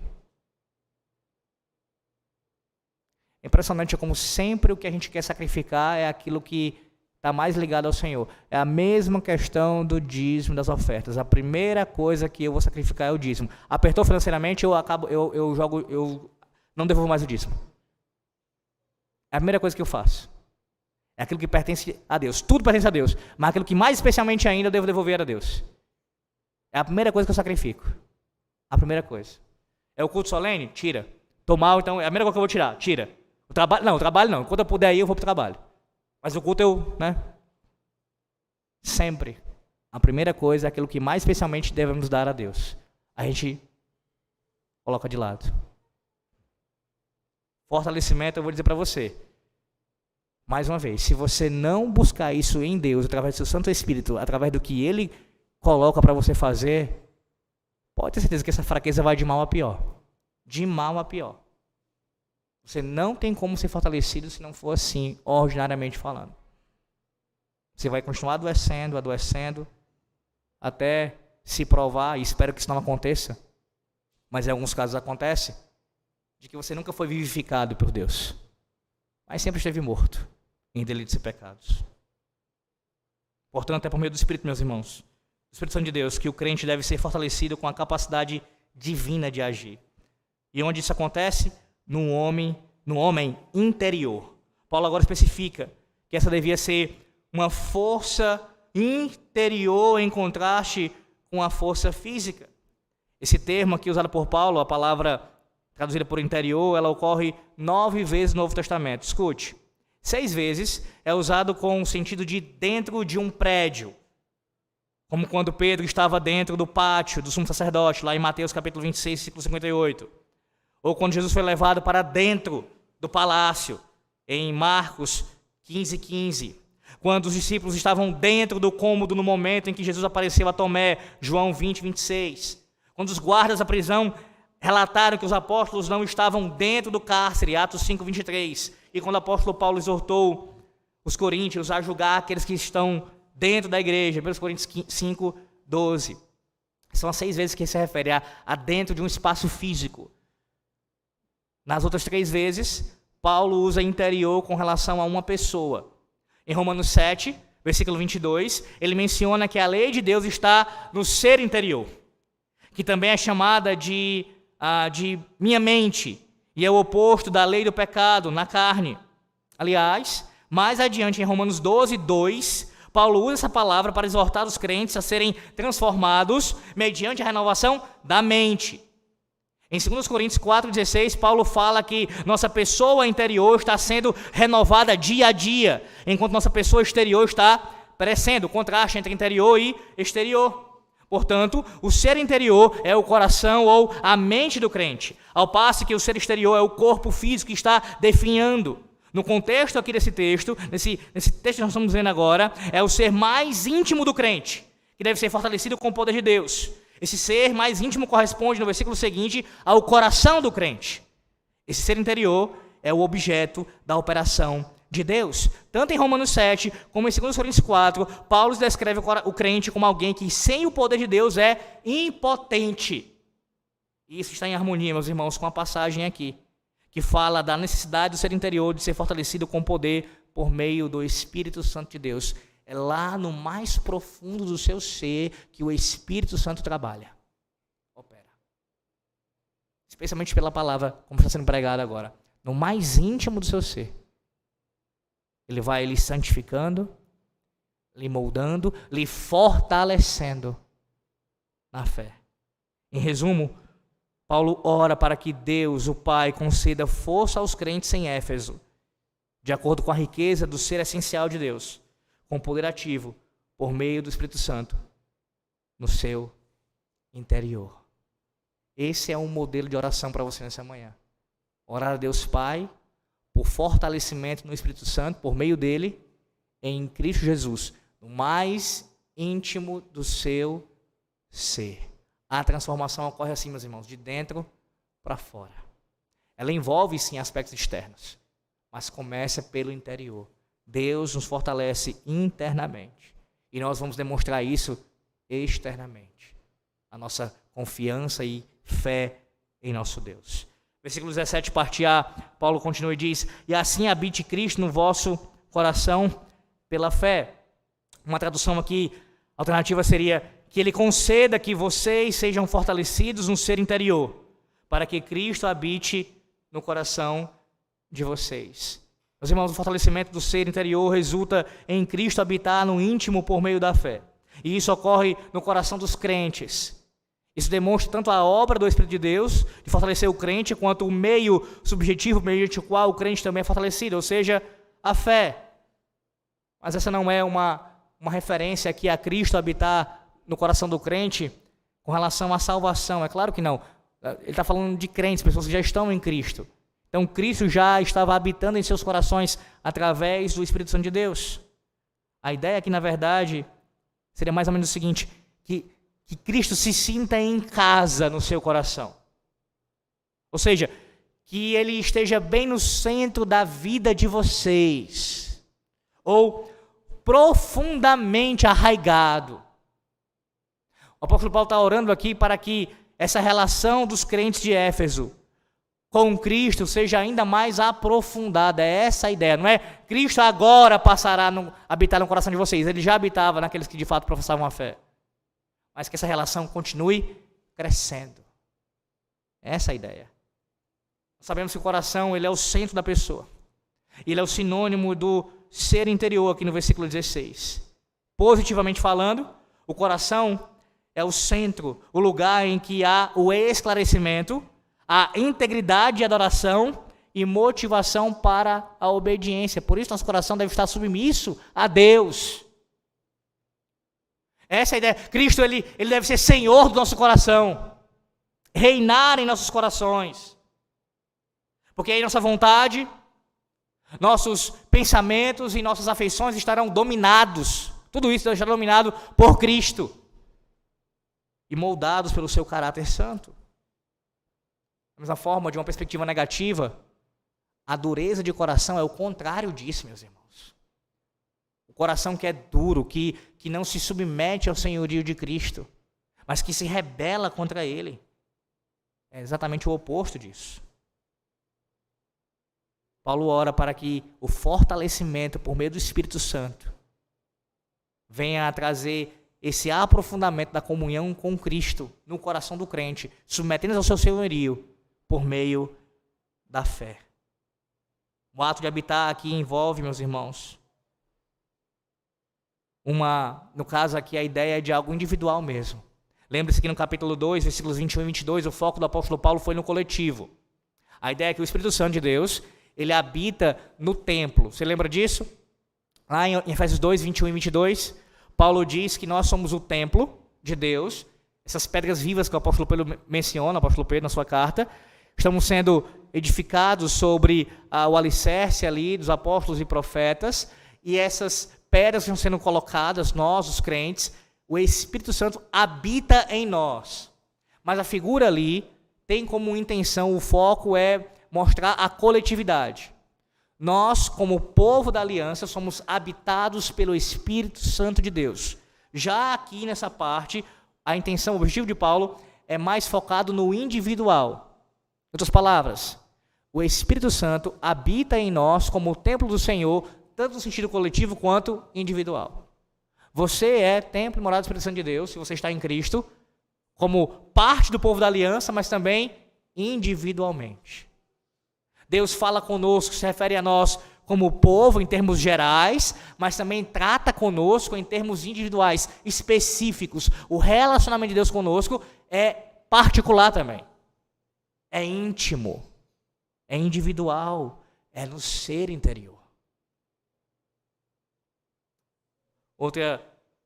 [SPEAKER 1] É impressionante como sempre o que a gente quer sacrificar é aquilo que está mais ligado ao Senhor. É a mesma questão do dízimo, das ofertas. A primeira coisa que eu vou sacrificar é o dízimo. Apertou financeiramente, eu não devolvo mais o dízimo. É a primeira coisa que eu faço. É aquilo que pertence a Deus. Tudo pertence a Deus. Mas aquilo que mais especialmente ainda eu devo devolver a Deus. É a primeira coisa que eu sacrifico. A primeira coisa. É o culto solene? Tira. Estou mal, então é a primeira coisa que eu vou tirar. Tira. O trabalho não. Quando eu puder ir, eu vou para o trabalho. Mas o culto sempre. A primeira coisa é aquilo que mais especialmente devemos dar a Deus. A gente coloca de lado. Fortalecimento, eu vou dizer para você. Mais uma vez, se você não buscar isso em Deus, através do seu Santo Espírito, através do que Ele coloca para você fazer, pode ter certeza que essa fraqueza vai de mal a pior. De mal a pior. Você não tem como ser fortalecido se não for assim, ordinariamente falando. Você vai continuar adoecendo, até se provar, e espero que isso não aconteça, mas em alguns casos acontece, de que você nunca foi vivificado por Deus, mas sempre esteve morto em delitos e pecados. Portanto, é por meio do Espírito, meus irmãos, do Espírito Santo de Deus, que o crente deve ser fortalecido com a capacidade divina de agir. E onde isso acontece? No homem interior. Paulo agora especifica que essa devia ser uma força interior em contraste com a força física. Esse termo aqui usado por Paulo, a palavra traduzida por interior, ela ocorre 9 vezes no Novo Testamento. Escute, 6 vezes é usado com o sentido de dentro de um prédio, como quando Pedro estava dentro do pátio do sumo sacerdote, lá em Mateus capítulo 26, versículo 58. Ou quando Jesus foi levado para dentro do palácio, em Marcos 15:15. Quando os discípulos estavam dentro do cômodo no momento em que Jesus apareceu a Tomé, João 20:26. Quando os guardas da prisão relataram que os apóstolos não estavam dentro do cárcere, Atos 5:23. E quando o apóstolo Paulo exortou os coríntios a julgar aqueles que estão dentro da igreja, 1 Coríntios 5:12. São as 6 vezes que se refere a dentro de um espaço físico. Nas outras 3 vezes, Paulo usa interior com relação a uma pessoa. Em Romanos 7, versículo 22, ele menciona que a lei de Deus está no ser interior, que também é chamada de minha mente, e é o oposto da lei do pecado na carne. Aliás, mais adiante em Romanos 12:2, Paulo usa essa palavra para exortar os crentes a serem transformados mediante a renovação da mente. Em 2 Coríntios 4:16, Paulo fala que nossa pessoa interior está sendo renovada dia a dia, enquanto nossa pessoa exterior está perecendo, o contraste entre interior e exterior. Portanto, o ser interior é o coração ou a mente do crente, ao passo que o ser exterior é o corpo físico que está definhando. No contexto aqui desse texto, nesse texto que nós estamos vendo agora, é o ser mais íntimo do crente, que deve ser fortalecido com o poder de Deus. Esse ser mais íntimo corresponde, no versículo seguinte, ao coração do crente. Esse ser interior é o objeto da operação de Deus. Tanto em Romanos 7, como em 2 Coríntios 4, Paulo descreve o crente como alguém que, sem o poder de Deus, é impotente. E isso está em harmonia, meus irmãos, com a passagem aqui, que fala da necessidade do ser interior de ser fortalecido com poder por meio do Espírito Santo de Deus. É lá no mais profundo do seu ser que o Espírito Santo trabalha, opera. Especialmente pela palavra, como está sendo pregada agora. No mais íntimo do seu ser. Ele vai lhe santificando, lhe moldando, lhe fortalecendo na fé. Em resumo, Paulo ora para que Deus, o Pai, conceda força aos crentes em Éfeso, de acordo com a riqueza do ser essencial de Deus, com poder ativo, por meio do Espírito Santo, no seu interior. Esse é um modelo de oração para você nessa manhã. Orar a Deus Pai, por fortalecimento no Espírito Santo, por meio dele, em Cristo Jesus, no mais íntimo do seu ser. A transformação ocorre assim, meus irmãos, de dentro para fora. Ela envolve, sim, aspectos externos, mas começa pelo interior. Deus nos fortalece internamente e nós vamos demonstrar isso externamente. A nossa confiança e fé em nosso Deus. Versículo 17, parte A, Paulo continua e diz: e assim habite Cristo no vosso coração pela fé. Uma tradução aqui, alternativa seria: que Ele conceda que vocês sejam fortalecidos no ser interior, para que Cristo habite no coração de vocês. Meus irmãos, o fortalecimento do ser interior resulta em Cristo habitar no íntimo por meio da fé. E isso ocorre no coração dos crentes. Isso demonstra tanto a obra do Espírito de Deus, de fortalecer o crente, quanto o meio subjetivo mediante o qual o crente também é fortalecido, ou seja, a fé. Mas essa não é uma referência aqui a Cristo habitar no coração do crente com relação à salvação. É claro que não. Ele está falando de crentes, pessoas que já estão em Cristo. Então, Cristo já estava habitando em seus corações através do Espírito Santo de Deus. A ideia aqui, na verdade, seria mais ou menos o seguinte, que Cristo se sinta em casa no seu coração. Ou seja, que Ele esteja bem no centro da vida de vocês. Ou profundamente arraigado. O apóstolo Paulo está orando aqui para que essa relação dos crentes de Éfeso com Cristo seja ainda mais aprofundada. É essa a ideia, não é? Cristo agora passará a habitar no coração de vocês. Ele já habitava naqueles que de fato professavam a fé. Mas que essa relação continue crescendo. Essa é a ideia. Sabemos que o coração ele é o centro da pessoa. Ele é o sinônimo do ser interior aqui no versículo 16. Positivamente falando, o coração é o centro, o lugar em que há o esclarecimento, a integridade de adoração e motivação para a obediência. Por isso nosso coração deve estar submisso a Deus. Essa é a ideia. Cristo ele deve ser Senhor do nosso coração, reinar em nossos corações. Porque aí nossa vontade, nossos pensamentos e nossas afeições estarão dominados. Tudo isso estará dominado por Cristo e moldados pelo seu caráter santo. Da mesma forma, de uma perspectiva negativa, a dureza de coração é o contrário disso, meus irmãos. O coração que é duro, que não se submete ao senhorio de Cristo, mas que se rebela contra Ele. É exatamente o oposto disso. Paulo ora para que o fortalecimento por meio do Espírito Santo venha a trazer esse aprofundamento da comunhão com Cristo no coração do crente, submetendo-se ao seu senhorio por meio da fé. O ato de habitar aqui envolve, meus irmãos, no caso aqui a ideia é de algo individual mesmo. Lembre-se que no capítulo 2, versículos 21 e 22, o foco do apóstolo Paulo foi no coletivo. A ideia é que o Espírito Santo de Deus, ele habita no templo. Você lembra disso? Lá em Efésios 2, 21 e 22, Paulo diz que nós somos o templo de Deus. Essas pedras vivas que o apóstolo Pedro menciona, o apóstolo Pedro na sua carta, estamos sendo edificados sobre o alicerce ali dos apóstolos e profetas, e essas pedras estão sendo colocadas, nós, os crentes, o Espírito Santo habita em nós. Mas a figura ali tem como intenção, o foco é mostrar a coletividade. Nós, como povo da aliança, somos habitados pelo Espírito Santo de Deus. Já aqui nessa parte, a intenção, o objetivo de Paulo é mais focado no individual. Em outras palavras, o Espírito Santo habita em nós como o templo do Senhor, tanto no sentido coletivo quanto individual. Você é templo e morada do Espírito Santo de Deus, se você está em Cristo, como parte do povo da aliança, mas também individualmente. Deus fala conosco, se refere a nós como povo em termos gerais, mas também trata conosco em termos individuais, específicos. O relacionamento de Deus conosco é particular também. É íntimo, é individual, é no ser interior. Outra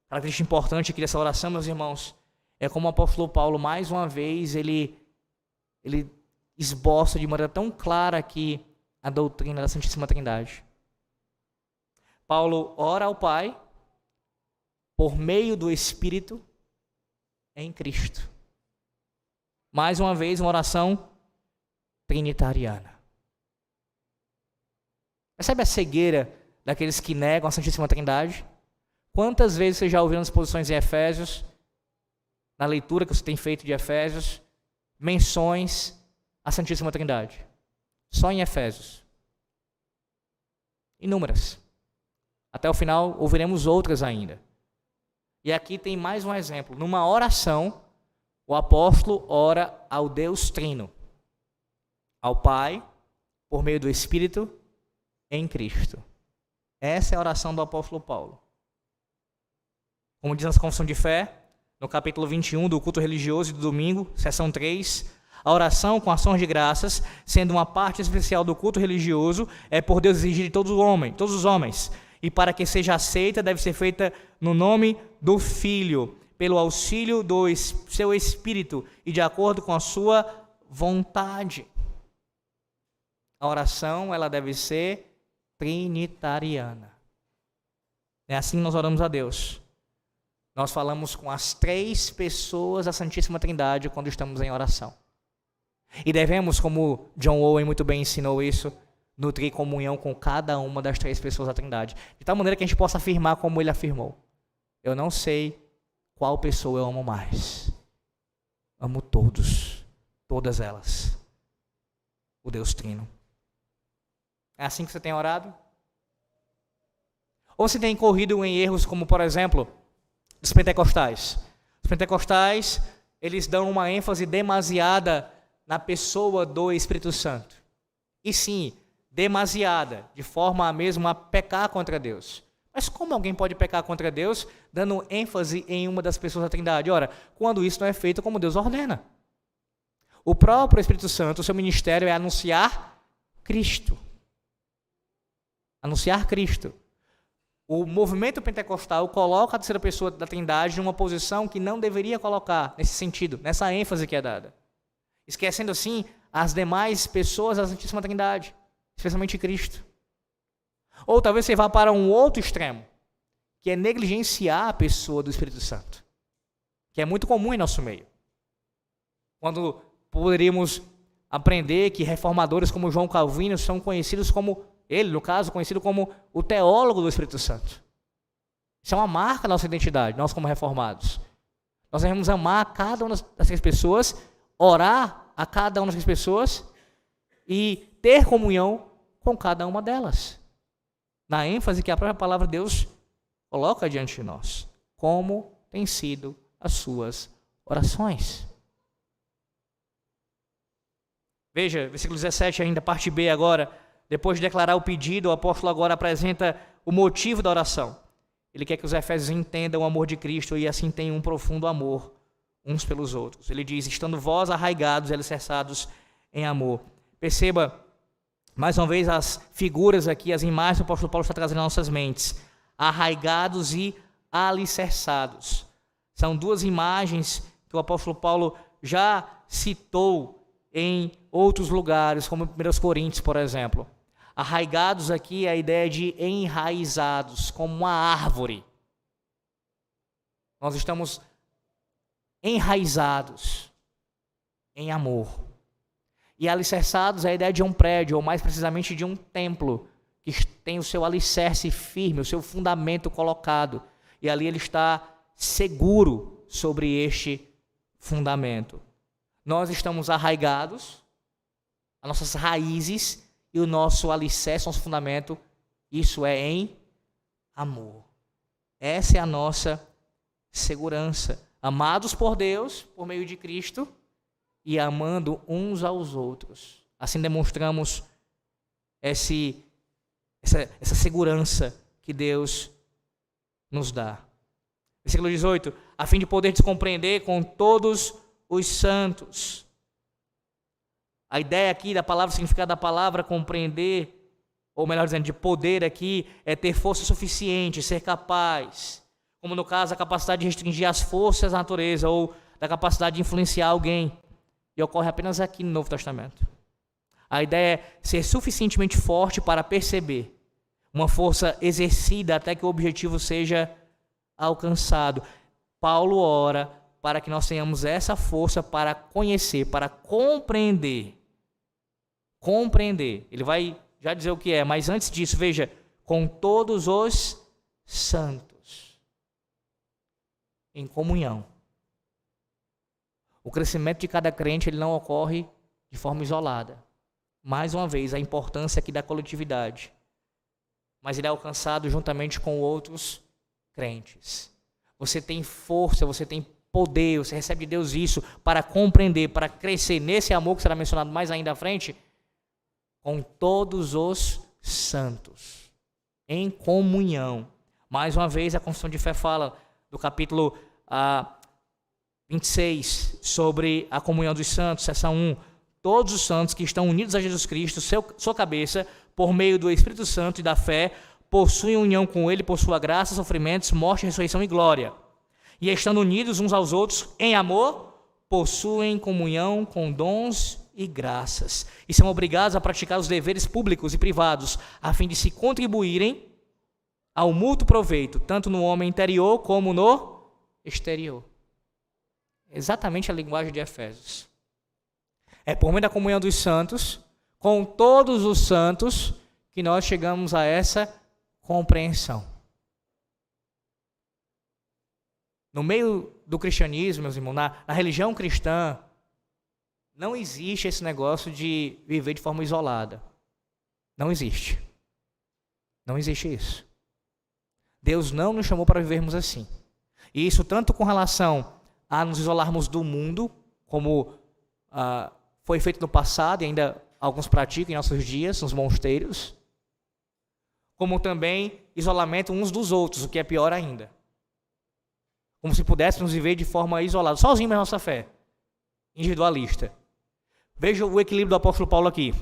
[SPEAKER 1] característica importante aqui dessa oração, meus irmãos, é como o apóstolo Paulo, mais uma vez, ele esboça de maneira tão clara aqui a doutrina da Santíssima Trindade. Paulo ora ao Pai por meio do Espírito em Cristo. Mais uma vez, uma oração trinitariana. Percebe a cegueira daqueles que negam a Santíssima Trindade? Quantas vezes você já ouviu nas exposições em Efésios, na leitura que você tem feito de Efésios, menções à Santíssima Trindade? Só em Efésios. Inúmeras. Até o final, ouviremos outras ainda. E aqui tem mais um exemplo. Numa oração, o apóstolo ora ao Deus Trino, ao Pai, por meio do Espírito, em Cristo. Essa é a oração do apóstolo Paulo. Como diz na confissão de fé, no capítulo 21 do culto religioso do domingo, seção 3, a oração com ações de graças, sendo uma parte especial do culto religioso, é por Deus exigir de todos os homens, e para que seja aceita, deve ser feita no nome do Filho, pelo auxílio do seu Espírito e de acordo com a sua vontade. A oração, ela deve ser trinitariana. É assim que nós oramos a Deus. Nós falamos com as 3 pessoas da Santíssima Trindade quando estamos em oração. E devemos, como John Owen muito bem ensinou isso, nutrir comunhão com cada uma das 3 pessoas da Trindade. De tal maneira que a gente possa afirmar como ele afirmou. Eu não sei qual pessoa eu amo mais. Amo todos, todas elas. O Deus Trino. É assim que você tem orado? Ou você tem incorrido em erros como, por exemplo, os pentecostais. Os pentecostais, eles dão uma ênfase demasiada na pessoa do Espírito Santo. E sim, demasiada, de forma mesmo a pecar contra Deus. Mas como alguém pode pecar contra Deus dando ênfase em uma das pessoas da Trindade? Ora, quando isso não é feito como Deus ordena. O próprio Espírito Santo, o seu ministério é anunciar Cristo. Anunciar Cristo. O movimento pentecostal coloca a terceira pessoa da Trindade numa posição que não deveria colocar, nesse sentido, nessa ênfase que é dada. Esquecendo assim as demais pessoas da Santíssima Trindade, especialmente Cristo. Ou talvez você vá para um outro extremo, que é negligenciar a pessoa do Espírito Santo, que é muito comum em nosso meio. Quando poderíamos aprender que reformadores como João Calvino são conhecidos como, ele no caso, conhecido como o teólogo do Espírito Santo. Isso é uma marca da nossa identidade, nós como reformados. Nós devemos amar cada uma dessas pessoas, orar a cada uma dessas pessoas e ter comunhão com cada uma delas. Na ênfase que a própria palavra de Deus coloca diante de nós. Como têm sido as suas orações. Veja, versículo 17 ainda, parte B agora. Depois de declarar o pedido, o apóstolo agora apresenta o motivo da oração. Ele quer que os efésios entendam o amor de Cristo e assim tenham um profundo amor uns pelos outros. Ele diz, estando vós arraigados e alicerçados em amor. Perceba, mais uma vez, as figuras aqui, as imagens que o apóstolo Paulo está trazendo às nossas mentes. Arraigados e alicerçados. São duas imagens que o apóstolo Paulo já citou em outros lugares, como em 1 Coríntios, por exemplo. Arraigados aqui é a ideia de enraizados, como uma árvore. Nós estamos enraizados em amor. E alicerçados é a ideia de um prédio, ou mais precisamente de um templo, que tem o seu alicerce firme, o seu fundamento colocado. E ali ele está seguro sobre este fundamento. Nós estamos arraigados, as nossas raízes e o nosso alicerce, nosso fundamento, isso é em amor. Essa é a nossa segurança. Amados por Deus, por meio de Cristo, e amando uns aos outros. Assim demonstramos essa segurança que Deus nos dá. Versículo 18. A fim de poder compreender com todos os santos. A ideia aqui da palavra, o significado da palavra compreender, ou melhor dizendo, de poder aqui, é ter força suficiente, ser capaz. Como no caso, a capacidade de restringir as forças da natureza, ou da capacidade de influenciar alguém. E ocorre apenas aqui no Novo Testamento. A ideia é ser suficientemente forte para perceber. Uma força exercida até que o objetivo seja alcançado. Paulo ora para que nós tenhamos essa força para conhecer, para compreender. Compreender. Ele vai já dizer o que é, mas antes disso, veja, com todos os santos. Em comunhão. O crescimento de cada crente ele não ocorre de forma isolada. Mais uma vez, a importância aqui da coletividade. Mas ele é alcançado juntamente com outros crentes. Você tem força, você tem poder, você recebe de Deus isso para compreender, para crescer nesse amor que será mencionado mais ainda à frente, com todos os santos, em comunhão. Mais uma vez, a Confissão de Fé fala do capítulo 26, sobre a comunhão dos santos, seção 1. Todos os santos que estão unidos a Jesus Cristo, sua cabeça, por meio do Espírito Santo e da fé, possuem união com Ele por sua graça, sofrimentos, morte, ressurreição e glória. E estando unidos uns aos outros em amor, possuem comunhão com dons e graças. E são obrigados a praticar os deveres públicos e privados, a fim de se contribuírem ao mútuo proveito, tanto no homem interior como no exterior. Exatamente a linguagem de Efésios. É por meio da comunhão dos santos, com todos os santos, que nós chegamos a essa compreensão. No meio do cristianismo, meus irmãos, na religião cristã, não existe esse negócio de viver de forma isolada. Não existe. Não existe isso. Deus não nos chamou para vivermos assim. E isso tanto com relação a nos isolarmos do mundo, como foi feito no passado e ainda alguns praticam em nossos dias, nos mosteiros, como também isolamento uns dos outros, o que é pior ainda. Como se pudéssemos viver de forma isolada, sozinhos na nossa fé, individualista. Veja o equilíbrio do apóstolo Paulo aqui.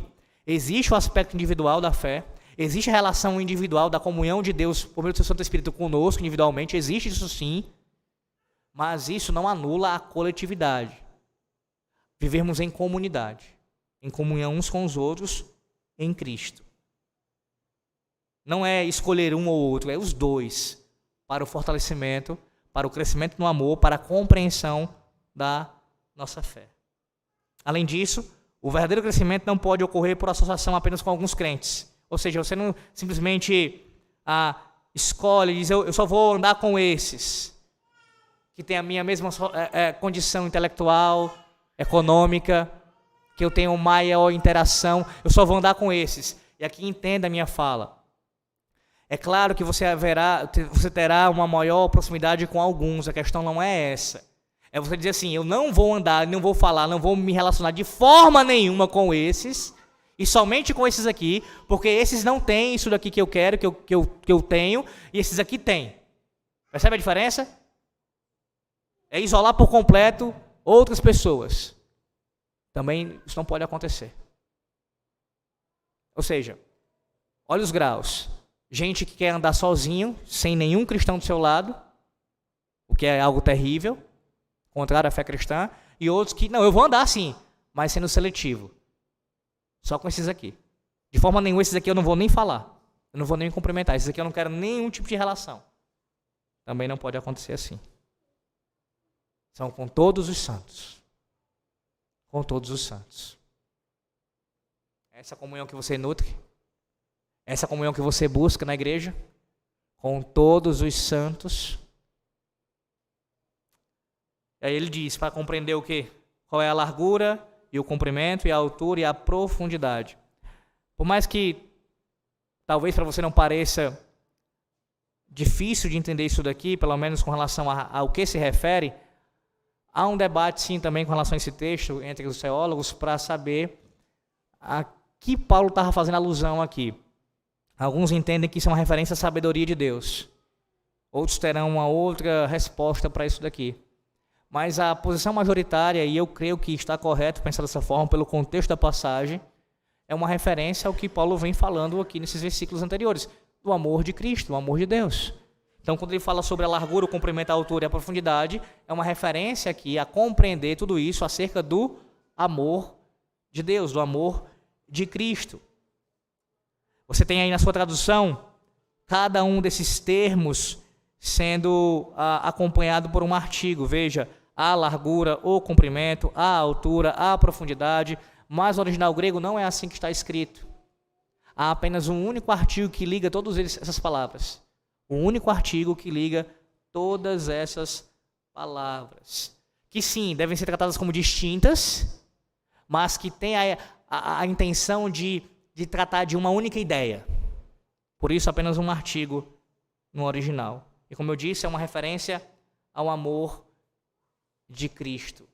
[SPEAKER 1] Existe o aspecto individual da fé, existe a relação individual da comunhão de Deus por meio do seu Santo Espírito conosco individualmente, existe isso sim, mas isso não anula a coletividade. Vivermos em comunidade, em comunhão uns com os outros, em Cristo. Não é escolher um ou outro, é os dois, para o fortalecimento, para o crescimento no amor, para a compreensão da nossa fé. Além disso, o verdadeiro crescimento não pode ocorrer por associação apenas com alguns crentes. Ou seja, você não simplesmente escolhe e diz, eu só vou andar com esses, que têm a minha mesma condição intelectual, econômica, que eu tenho maior interação, eu só vou andar com esses. E aqui entenda a minha fala. É claro que você terá uma maior proximidade com alguns, a questão não é essa. É você dizer assim, eu não vou andar, não vou falar, não vou me relacionar de forma nenhuma com esses, e somente com esses aqui, porque esses não têm isso daqui que eu quero, que eu tenho, e esses aqui têm. Percebe a diferença? É isolar por completo outras pessoas. Também isso não pode acontecer. Ou seja, olha os graus. Gente que quer andar sozinho, sem nenhum cristão do seu lado, o que é algo terrível, contrário à fé cristã, e outros que, não, eu vou andar sim, mas sendo seletivo. Só com esses aqui. De forma nenhuma, esses aqui eu não vou nem falar. Eu não vou nem cumprimentar. Esses aqui eu não quero nenhum tipo de relação. Também não pode acontecer assim. São com todos os santos. Com todos os santos. Essa comunhão que você nutre, essa comunhão que você busca na igreja, com todos os santos. E aí ele diz, para compreender o quê? Qual é a largura e o comprimento e a altura e a profundidade. Por mais que talvez para você não pareça difícil de entender isso daqui, pelo menos com relação ao que se refere, há um debate sim também com relação a esse texto entre os teólogos para saber a que Paulo estava fazendo alusão aqui. Alguns entendem que isso é uma referência à sabedoria de Deus. Outros terão uma outra resposta para isso daqui. Mas a posição majoritária, e eu creio que está correto pensar dessa forma pelo contexto da passagem, é uma referência ao que Paulo vem falando aqui nesses versículos anteriores, do amor de Cristo, do amor de Deus. Então, quando ele fala sobre a largura, o comprimento, a altura e a profundidade, é uma referência aqui a compreender tudo isso acerca do amor de Deus, do amor de Cristo. Você tem aí na sua tradução cada um desses termos sendo acompanhado por um artigo. Veja, a largura, o comprimento, a altura, a profundidade, mas no original grego não é assim que está escrito. Há apenas um único artigo que liga todas essas palavras. Um único artigo que liga todas essas palavras. Que sim, devem ser tratadas como distintas, mas que têm a intenção de tratar de uma única ideia. Por isso, apenas um artigo no original. E como eu disse, é uma referência ao amor de Cristo.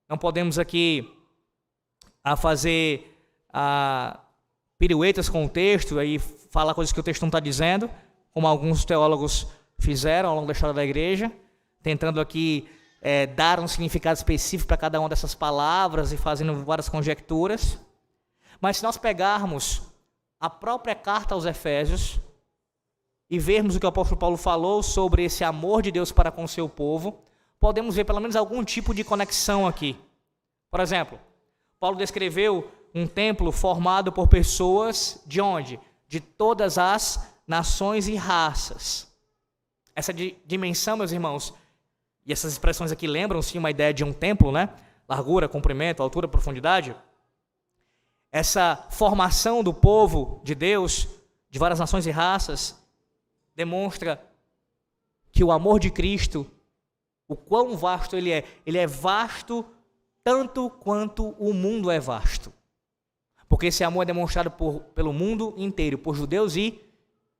[SPEAKER 1] Não podemos aqui fazer piruetas com o texto, aí falar coisas que o texto não está dizendo, como alguns teólogos fizeram ao longo da história da igreja, tentando aqui dar um significado específico para cada uma dessas palavras e fazendo várias conjecturas. Mas se nós pegarmos a própria carta aos Efésios e vermos o que o apóstolo Paulo falou sobre esse amor de Deus para com o seu povo, podemos ver pelo menos algum tipo de conexão aqui. Por exemplo, Paulo descreveu um templo formado por pessoas de onde? De todas as nações e raças. Essa dimensão, meus irmãos, e essas expressões aqui lembram sim uma ideia de um templo, né? Largura, comprimento, altura, profundidade. essa formação do povo de Deus, de várias nações e raças, demonstra que o amor de Cristo, o quão vasto ele é vasto tanto quanto o mundo é vasto. Porque esse amor é demonstrado pelo mundo inteiro, por judeus e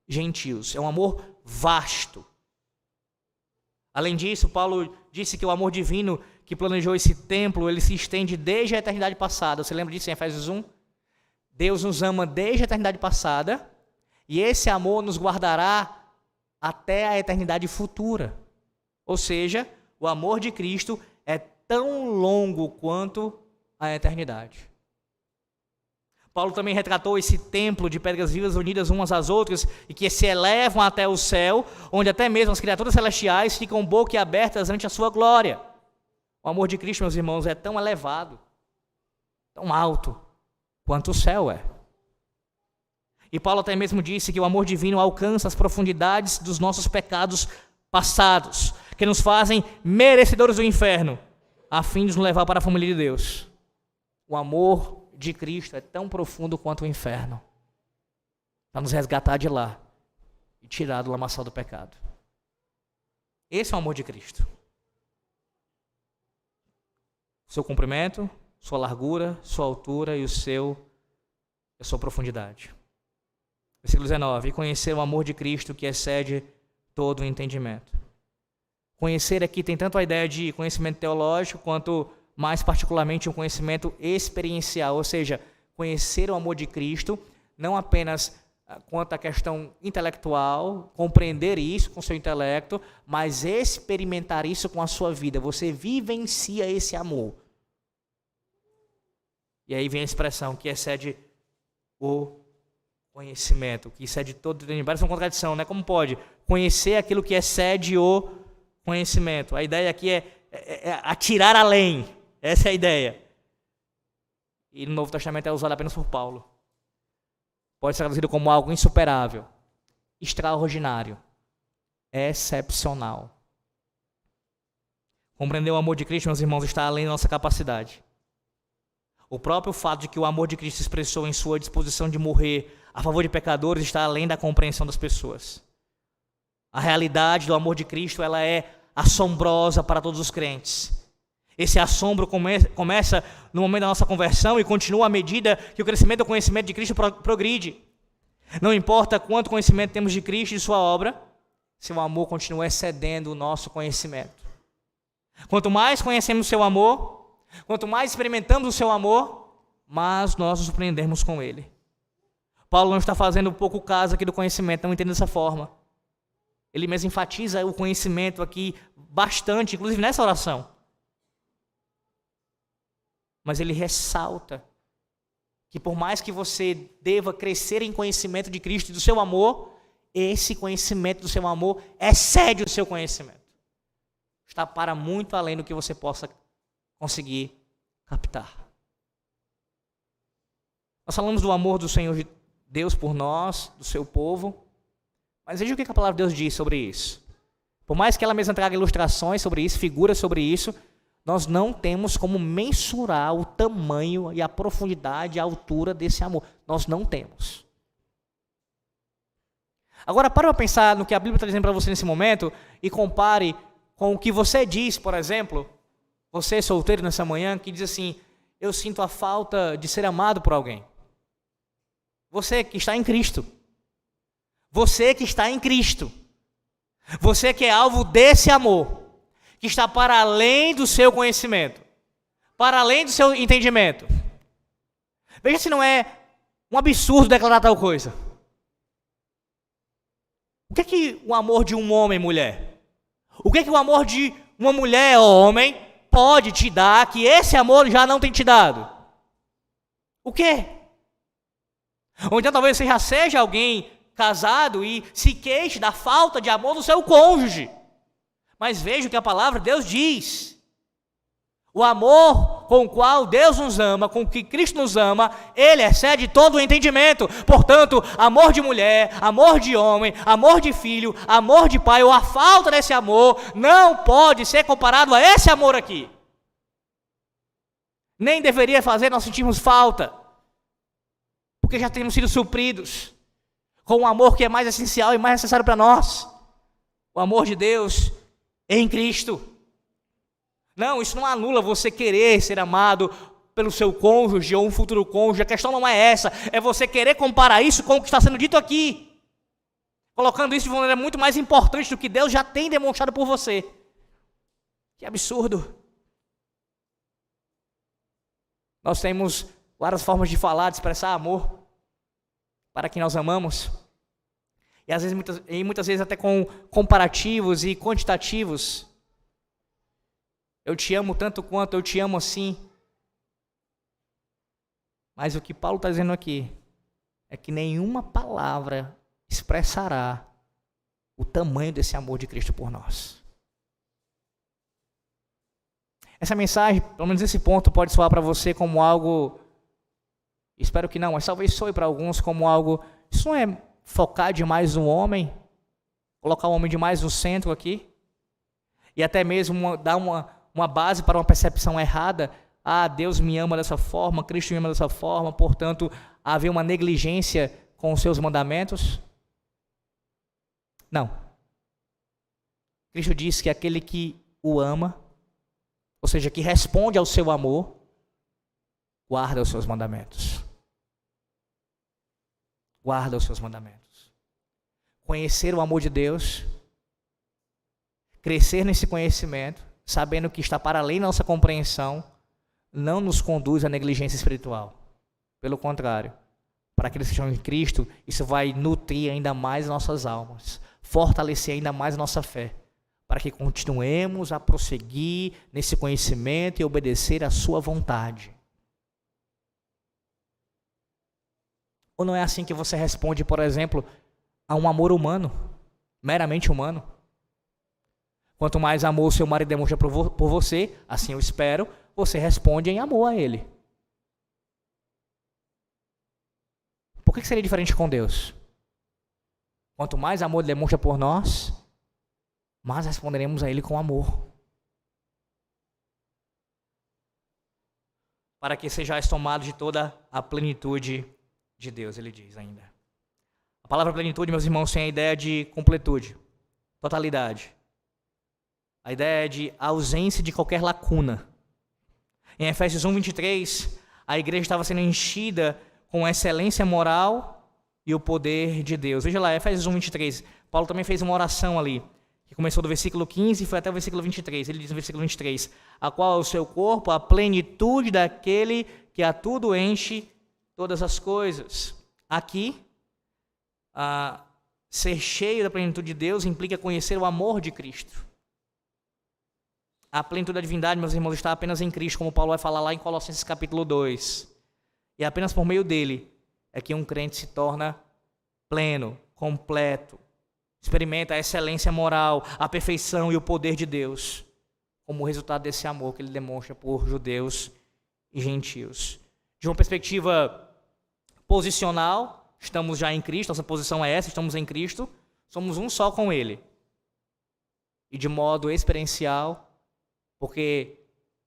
[SPEAKER 1] gentios. É um amor vasto. Além disso, Paulo disse que o amor divino que planejou esse templo, ele se estende desde a eternidade passada. Você lembra disso em Efésios 1? Deus nos ama desde a eternidade passada e esse amor nos guardará até a eternidade futura. Ou seja, o amor de Cristo é tão longo quanto a eternidade. Paulo também retratou esse templo de pedras vivas unidas umas às outras e que se elevam até o céu, onde até mesmo as criaturas celestiais ficam boquiabertas ante a sua glória. O amor de Cristo, meus irmãos, é tão elevado, tão alto, quanto o céu é. E Paulo até mesmo disse que o amor divino alcança as profundidades dos nossos pecados passados, que nos fazem merecedores do inferno, a fim de nos levar para a família de Deus. O amor de Cristo é tão profundo quanto o inferno, para nos resgatar de lá e tirar do lamaçal do pecado. Esse é o amor de Cristo. Seu comprimento, sua largura, sua altura e a sua profundidade. Versículo 19. E conhecer o amor de Cristo que excede todo o entendimento. Conhecer aqui tem tanto a ideia de conhecimento teológico quanto mais particularmente um conhecimento experiencial, ou seja, conhecer o amor de Cristo, não apenas quanto à questão intelectual, compreender isso com seu intelecto, mas experimentar isso com a sua vida. Você vivencia esse amor. E aí vem a expressão que excede o conhecimento, que excede todo o entendimento. Parece uma contradição, né? Como pode conhecer aquilo que excede o conhecimento? A ideia aqui é atirar além. Essa é a ideia. E no Novo Testamento é usado apenas por Paulo. Pode ser traduzido como algo insuperável, extraordinário, excepcional. Compreender o amor de Cristo, meus irmãos, está além da nossa capacidade. O próprio fato de que o amor de Cristo se expressou em sua disposição de morrer a favor de pecadores está além da compreensão das pessoas. A realidade do amor de Cristo, ela é assombrosa para todos os crentes. Esse assombro começa no momento da nossa conversão e continua à medida que o crescimento do conhecimento de Cristo progride. Não importa quanto conhecimento temos de Cristo e de sua obra, se o amor continua excedendo o nosso conhecimento. Quanto mais conhecemos o seu amor, quanto mais experimentamos o seu amor, mais nós nos surpreendemos com ele. Paulo não está fazendo pouco caso aqui do conhecimento, não entende dessa forma. Ele mesmo enfatiza o conhecimento aqui bastante, inclusive nessa oração. Mas ele ressalta que por mais que você deva crescer em conhecimento de Cristo e do seu amor, esse conhecimento do seu amor excede o seu conhecimento. Está para muito além do que você possa conseguir captar. Nós falamos do amor do Senhor Deus por nós, do seu povo, mas veja o que a palavra de Deus diz sobre isso. Por mais que ela mesma traga ilustrações sobre isso, figuras sobre isso, nós não temos como mensurar o tamanho e a profundidade e a altura desse amor. Nós não temos. Agora, para pensar no que a Bíblia está dizendo para você nesse momento e compare com o que você diz, por exemplo, você solteiro nessa manhã, que diz assim, eu sinto a falta de ser amado por alguém. Você que está em Cristo. Você que está em Cristo. Você que é alvo desse amor, que está para além do seu conhecimento, para além do seu entendimento. Veja se não é um absurdo declarar tal coisa. O que é que o amor de um homem, mulher? O que é que o amor de uma mulher, homem, pode te dar que esse amor já não tem te dado? O quê? Ou então talvez você já seja alguém casado e se queixe da falta de amor do seu cônjuge. Mas veja o que a palavra de Deus diz. O amor com o qual Deus nos ama, com o que Cristo nos ama, ele excede todo o entendimento. Portanto, amor de mulher, amor de homem, amor de filho, amor de pai, ou a falta desse amor, não pode ser comparado a esse amor aqui. Nem deveria fazer nós sentirmos falta porque já temos sido supridos com o amor que é mais essencial e mais necessário para nós. O amor de Deus em Cristo. Não, isso não anula você querer ser amado pelo seu cônjuge ou um futuro cônjuge. A questão não é essa. É você querer comparar isso com o que está sendo dito aqui, colocando isso de maneira muito mais importante do que Deus já tem demonstrado por você. Que absurdo. Nós temos várias formas de falar, de expressar amor para quem nós amamos. E às vezes, muitas vezes até com comparativos e quantitativos. Eu te amo tanto quanto, eu te amo assim. Mas o que Paulo está dizendo aqui é que nenhuma palavra expressará o tamanho desse amor de Cristo por nós. Essa mensagem, pelo menos esse ponto, pode soar para você como algo, espero que não, mas talvez soe para alguns como algo, isso não é focar demais no homem, colocar o homem demais no centro aqui, e até mesmo dar uma base para uma percepção errada. Deus me ama dessa forma, Cristo me ama dessa forma, portanto, haver uma negligência com os seus mandamentos. Não. Cristo diz que aquele que o ama, ou seja, que responde ao seu amor, guarda os seus mandamentos. Guarda os seus mandamentos. Conhecer o amor de Deus, crescer nesse conhecimento, sabendo que está para além da nossa compreensão, não nos conduz à negligência espiritual. Pelo contrário, para aqueles que estão em Cristo, isso vai nutrir ainda mais nossas almas, fortalecer ainda mais a nossa fé, para que continuemos a prosseguir nesse conhecimento e obedecer à sua vontade. Ou não é assim que você responde, por exemplo, a um amor humano, meramente humano? Quanto mais amor o seu marido demonstra por você, assim eu espero, você responde em amor a ele. Por que seria diferente com Deus? Quanto mais amor ele demonstra por nós, mais responderemos a ele com amor. Para que sejais tomados de toda a plenitude de Deus, ele diz ainda. A palavra plenitude, meus irmãos, tem a ideia de completude, totalidade. A ideia de ausência de qualquer lacuna. Em Efésios 1:23, a igreja estava sendo enchida com a excelência moral e o poder de Deus. Veja lá, Efésios 1:23. Paulo também fez uma oração ali, que começou do versículo 15 e foi até o versículo 23. Ele diz no versículo 23, a qual é o seu corpo, a plenitude daquele que a tudo enche todas as coisas. Aqui, ser cheio da plenitude de Deus implica conhecer o amor de Cristo. A plenitude da divindade, meus irmãos, está apenas em Cristo, como Paulo vai falar lá em Colossenses capítulo 2. E apenas por meio dele é que um crente se torna pleno, completo, experimenta a excelência moral, a perfeição e o poder de Deus, como resultado desse amor que ele demonstra por judeus e gentios. De uma perspectiva posicional, estamos já em Cristo, nossa posição é essa, estamos em Cristo, somos um só com ele. E de modo experiencial, porque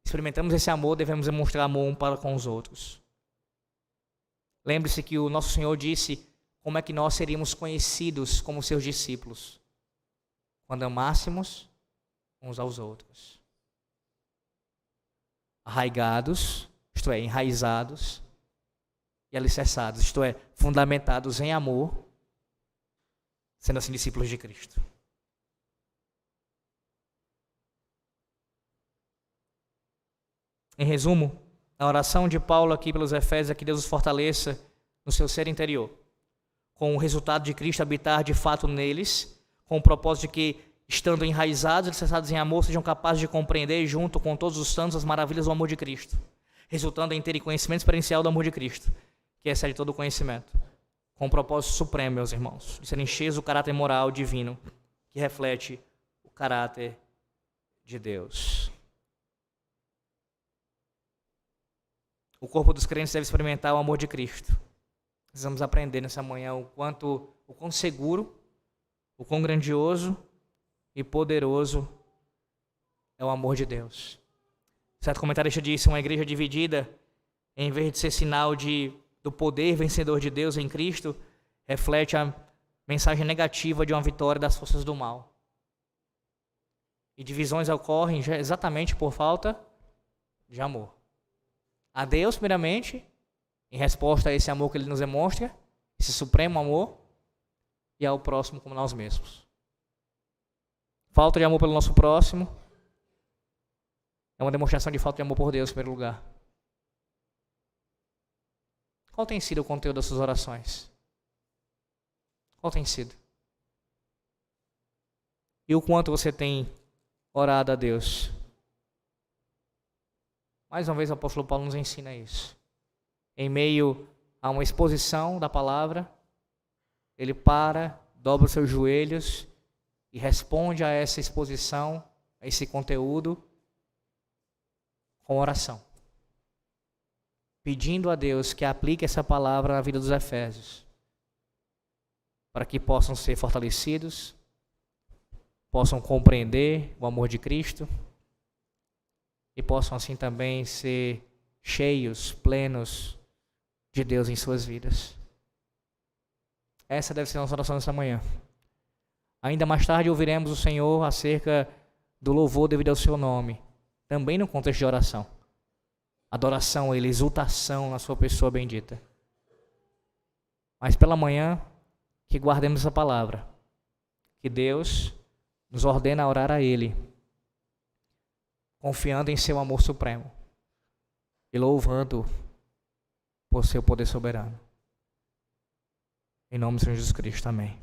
[SPEAKER 1] experimentamos esse amor, devemos demonstrar amor um para com os outros. Lembre-se que o nosso Senhor disse como é que nós seríamos conhecidos como seus discípulos, quando amássemos uns aos outros. Arraigados, isto é, enraizados, e alicerçados, isto é, fundamentados em amor, sendo assim discípulos de Cristo. Em resumo, a oração de Paulo aqui pelos Efésios é que Deus os fortaleça no seu ser interior, com o resultado de Cristo habitar de fato neles, com o propósito de que, estando enraizados e alicerçados em amor, sejam capazes de compreender, junto com todos os santos, as maravilhas do amor de Cristo, resultando em terem conhecimento experiencial do amor de Cristo, que excede todo o conhecimento, com o propósito supremo, meus irmãos, de serem cheios do caráter moral divino, que reflete o caráter de Deus. O corpo dos crentes deve experimentar o amor de Cristo. Precisamos aprender nessa manhã o quão seguro, o quão grandioso e poderoso é o amor de Deus. Certo comentarista disse, uma igreja dividida, em vez de ser sinal de do poder vencedor de Deus em Cristo reflete a mensagem negativa de uma vitória das forças do mal. E divisões ocorrem exatamente por falta de amor. A Deus, primeiramente, em resposta a esse amor que Ele nos demonstra, esse supremo amor, e ao próximo como nós mesmos. Falta de amor pelo nosso próximo é uma demonstração de falta de amor por Deus, em primeiro lugar. Qual tem sido o conteúdo das suas orações? Qual tem sido? E o quanto você tem orado a Deus? Mais uma vez o apóstolo Paulo nos ensina isso. Em meio a uma exposição da palavra, ele dobra os seus joelhos e responde a essa exposição, a esse conteúdo, com oração. Pedindo a Deus que aplique essa palavra na vida dos efésios, para que possam ser fortalecidos, possam compreender o amor de Cristo e possam assim também ser cheios, plenos de Deus em suas vidas. Essa deve ser a nossa oração nesta manhã. Ainda mais tarde ouviremos o Senhor acerca do louvor devido ao seu nome, também no contexto de oração. Adoração a Ele, exultação na sua pessoa bendita. Mas pela manhã, que guardemos essa palavra, que Deus nos ordena a orar a Ele, confiando em seu amor supremo e louvando por seu poder soberano. Em nome do Senhor Jesus Cristo, amém.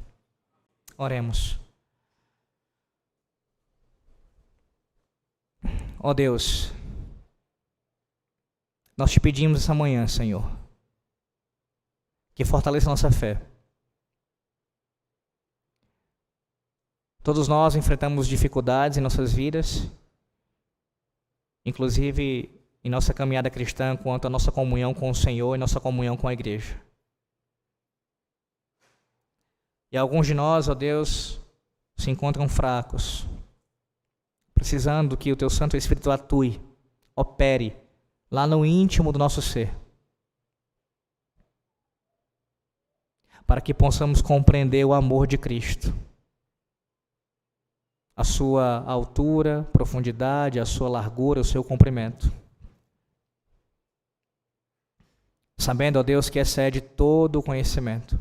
[SPEAKER 1] Oremos. Ó Deus, nós te pedimos essa manhã, Senhor, que fortaleça a nossa fé. Todos nós enfrentamos dificuldades em nossas vidas, inclusive em nossa caminhada cristã, quanto à nossa comunhão com o Senhor e nossa comunhão com a igreja. E alguns de nós, ó Deus, se encontram fracos, precisando que o Teu Santo Espírito atue, opere lá no íntimo do nosso ser, para que possamos compreender o amor de Cristo, a sua altura, profundidade, a sua largura, o seu comprimento. Sabendo, ó Deus, que excede todo o conhecimento.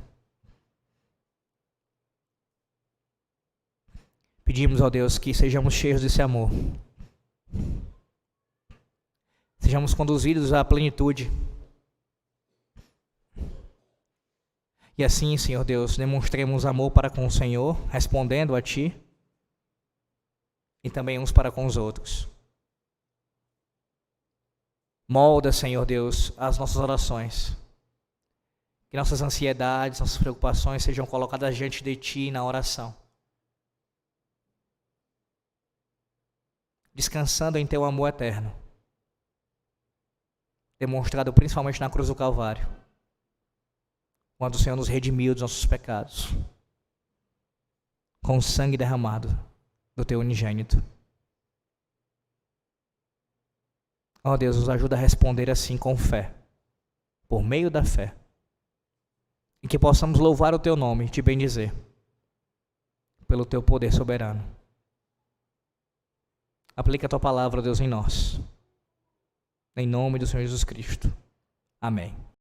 [SPEAKER 1] Pedimos, ó Deus, que sejamos cheios desse amor. Sejamos conduzidos à plenitude. E assim, Senhor Deus, demonstremos amor para com o Senhor, respondendo a Ti, e também uns para com os outros. Molda, Senhor Deus, as nossas orações. Que nossas ansiedades, nossas preocupações sejam colocadas diante de Ti na oração. Descansando em Teu amor eterno, demonstrado principalmente na cruz do Calvário, quando o Senhor nos redimiu dos nossos pecados, com o sangue derramado do Teu unigênito. Ó Deus, nos ajuda a responder assim com fé, por meio da fé, e que possamos louvar o Teu nome e Te bendizer, pelo Teu poder soberano. Aplica a Tua palavra, Deus, em nós. Em nome do Senhor Jesus Cristo. Amém.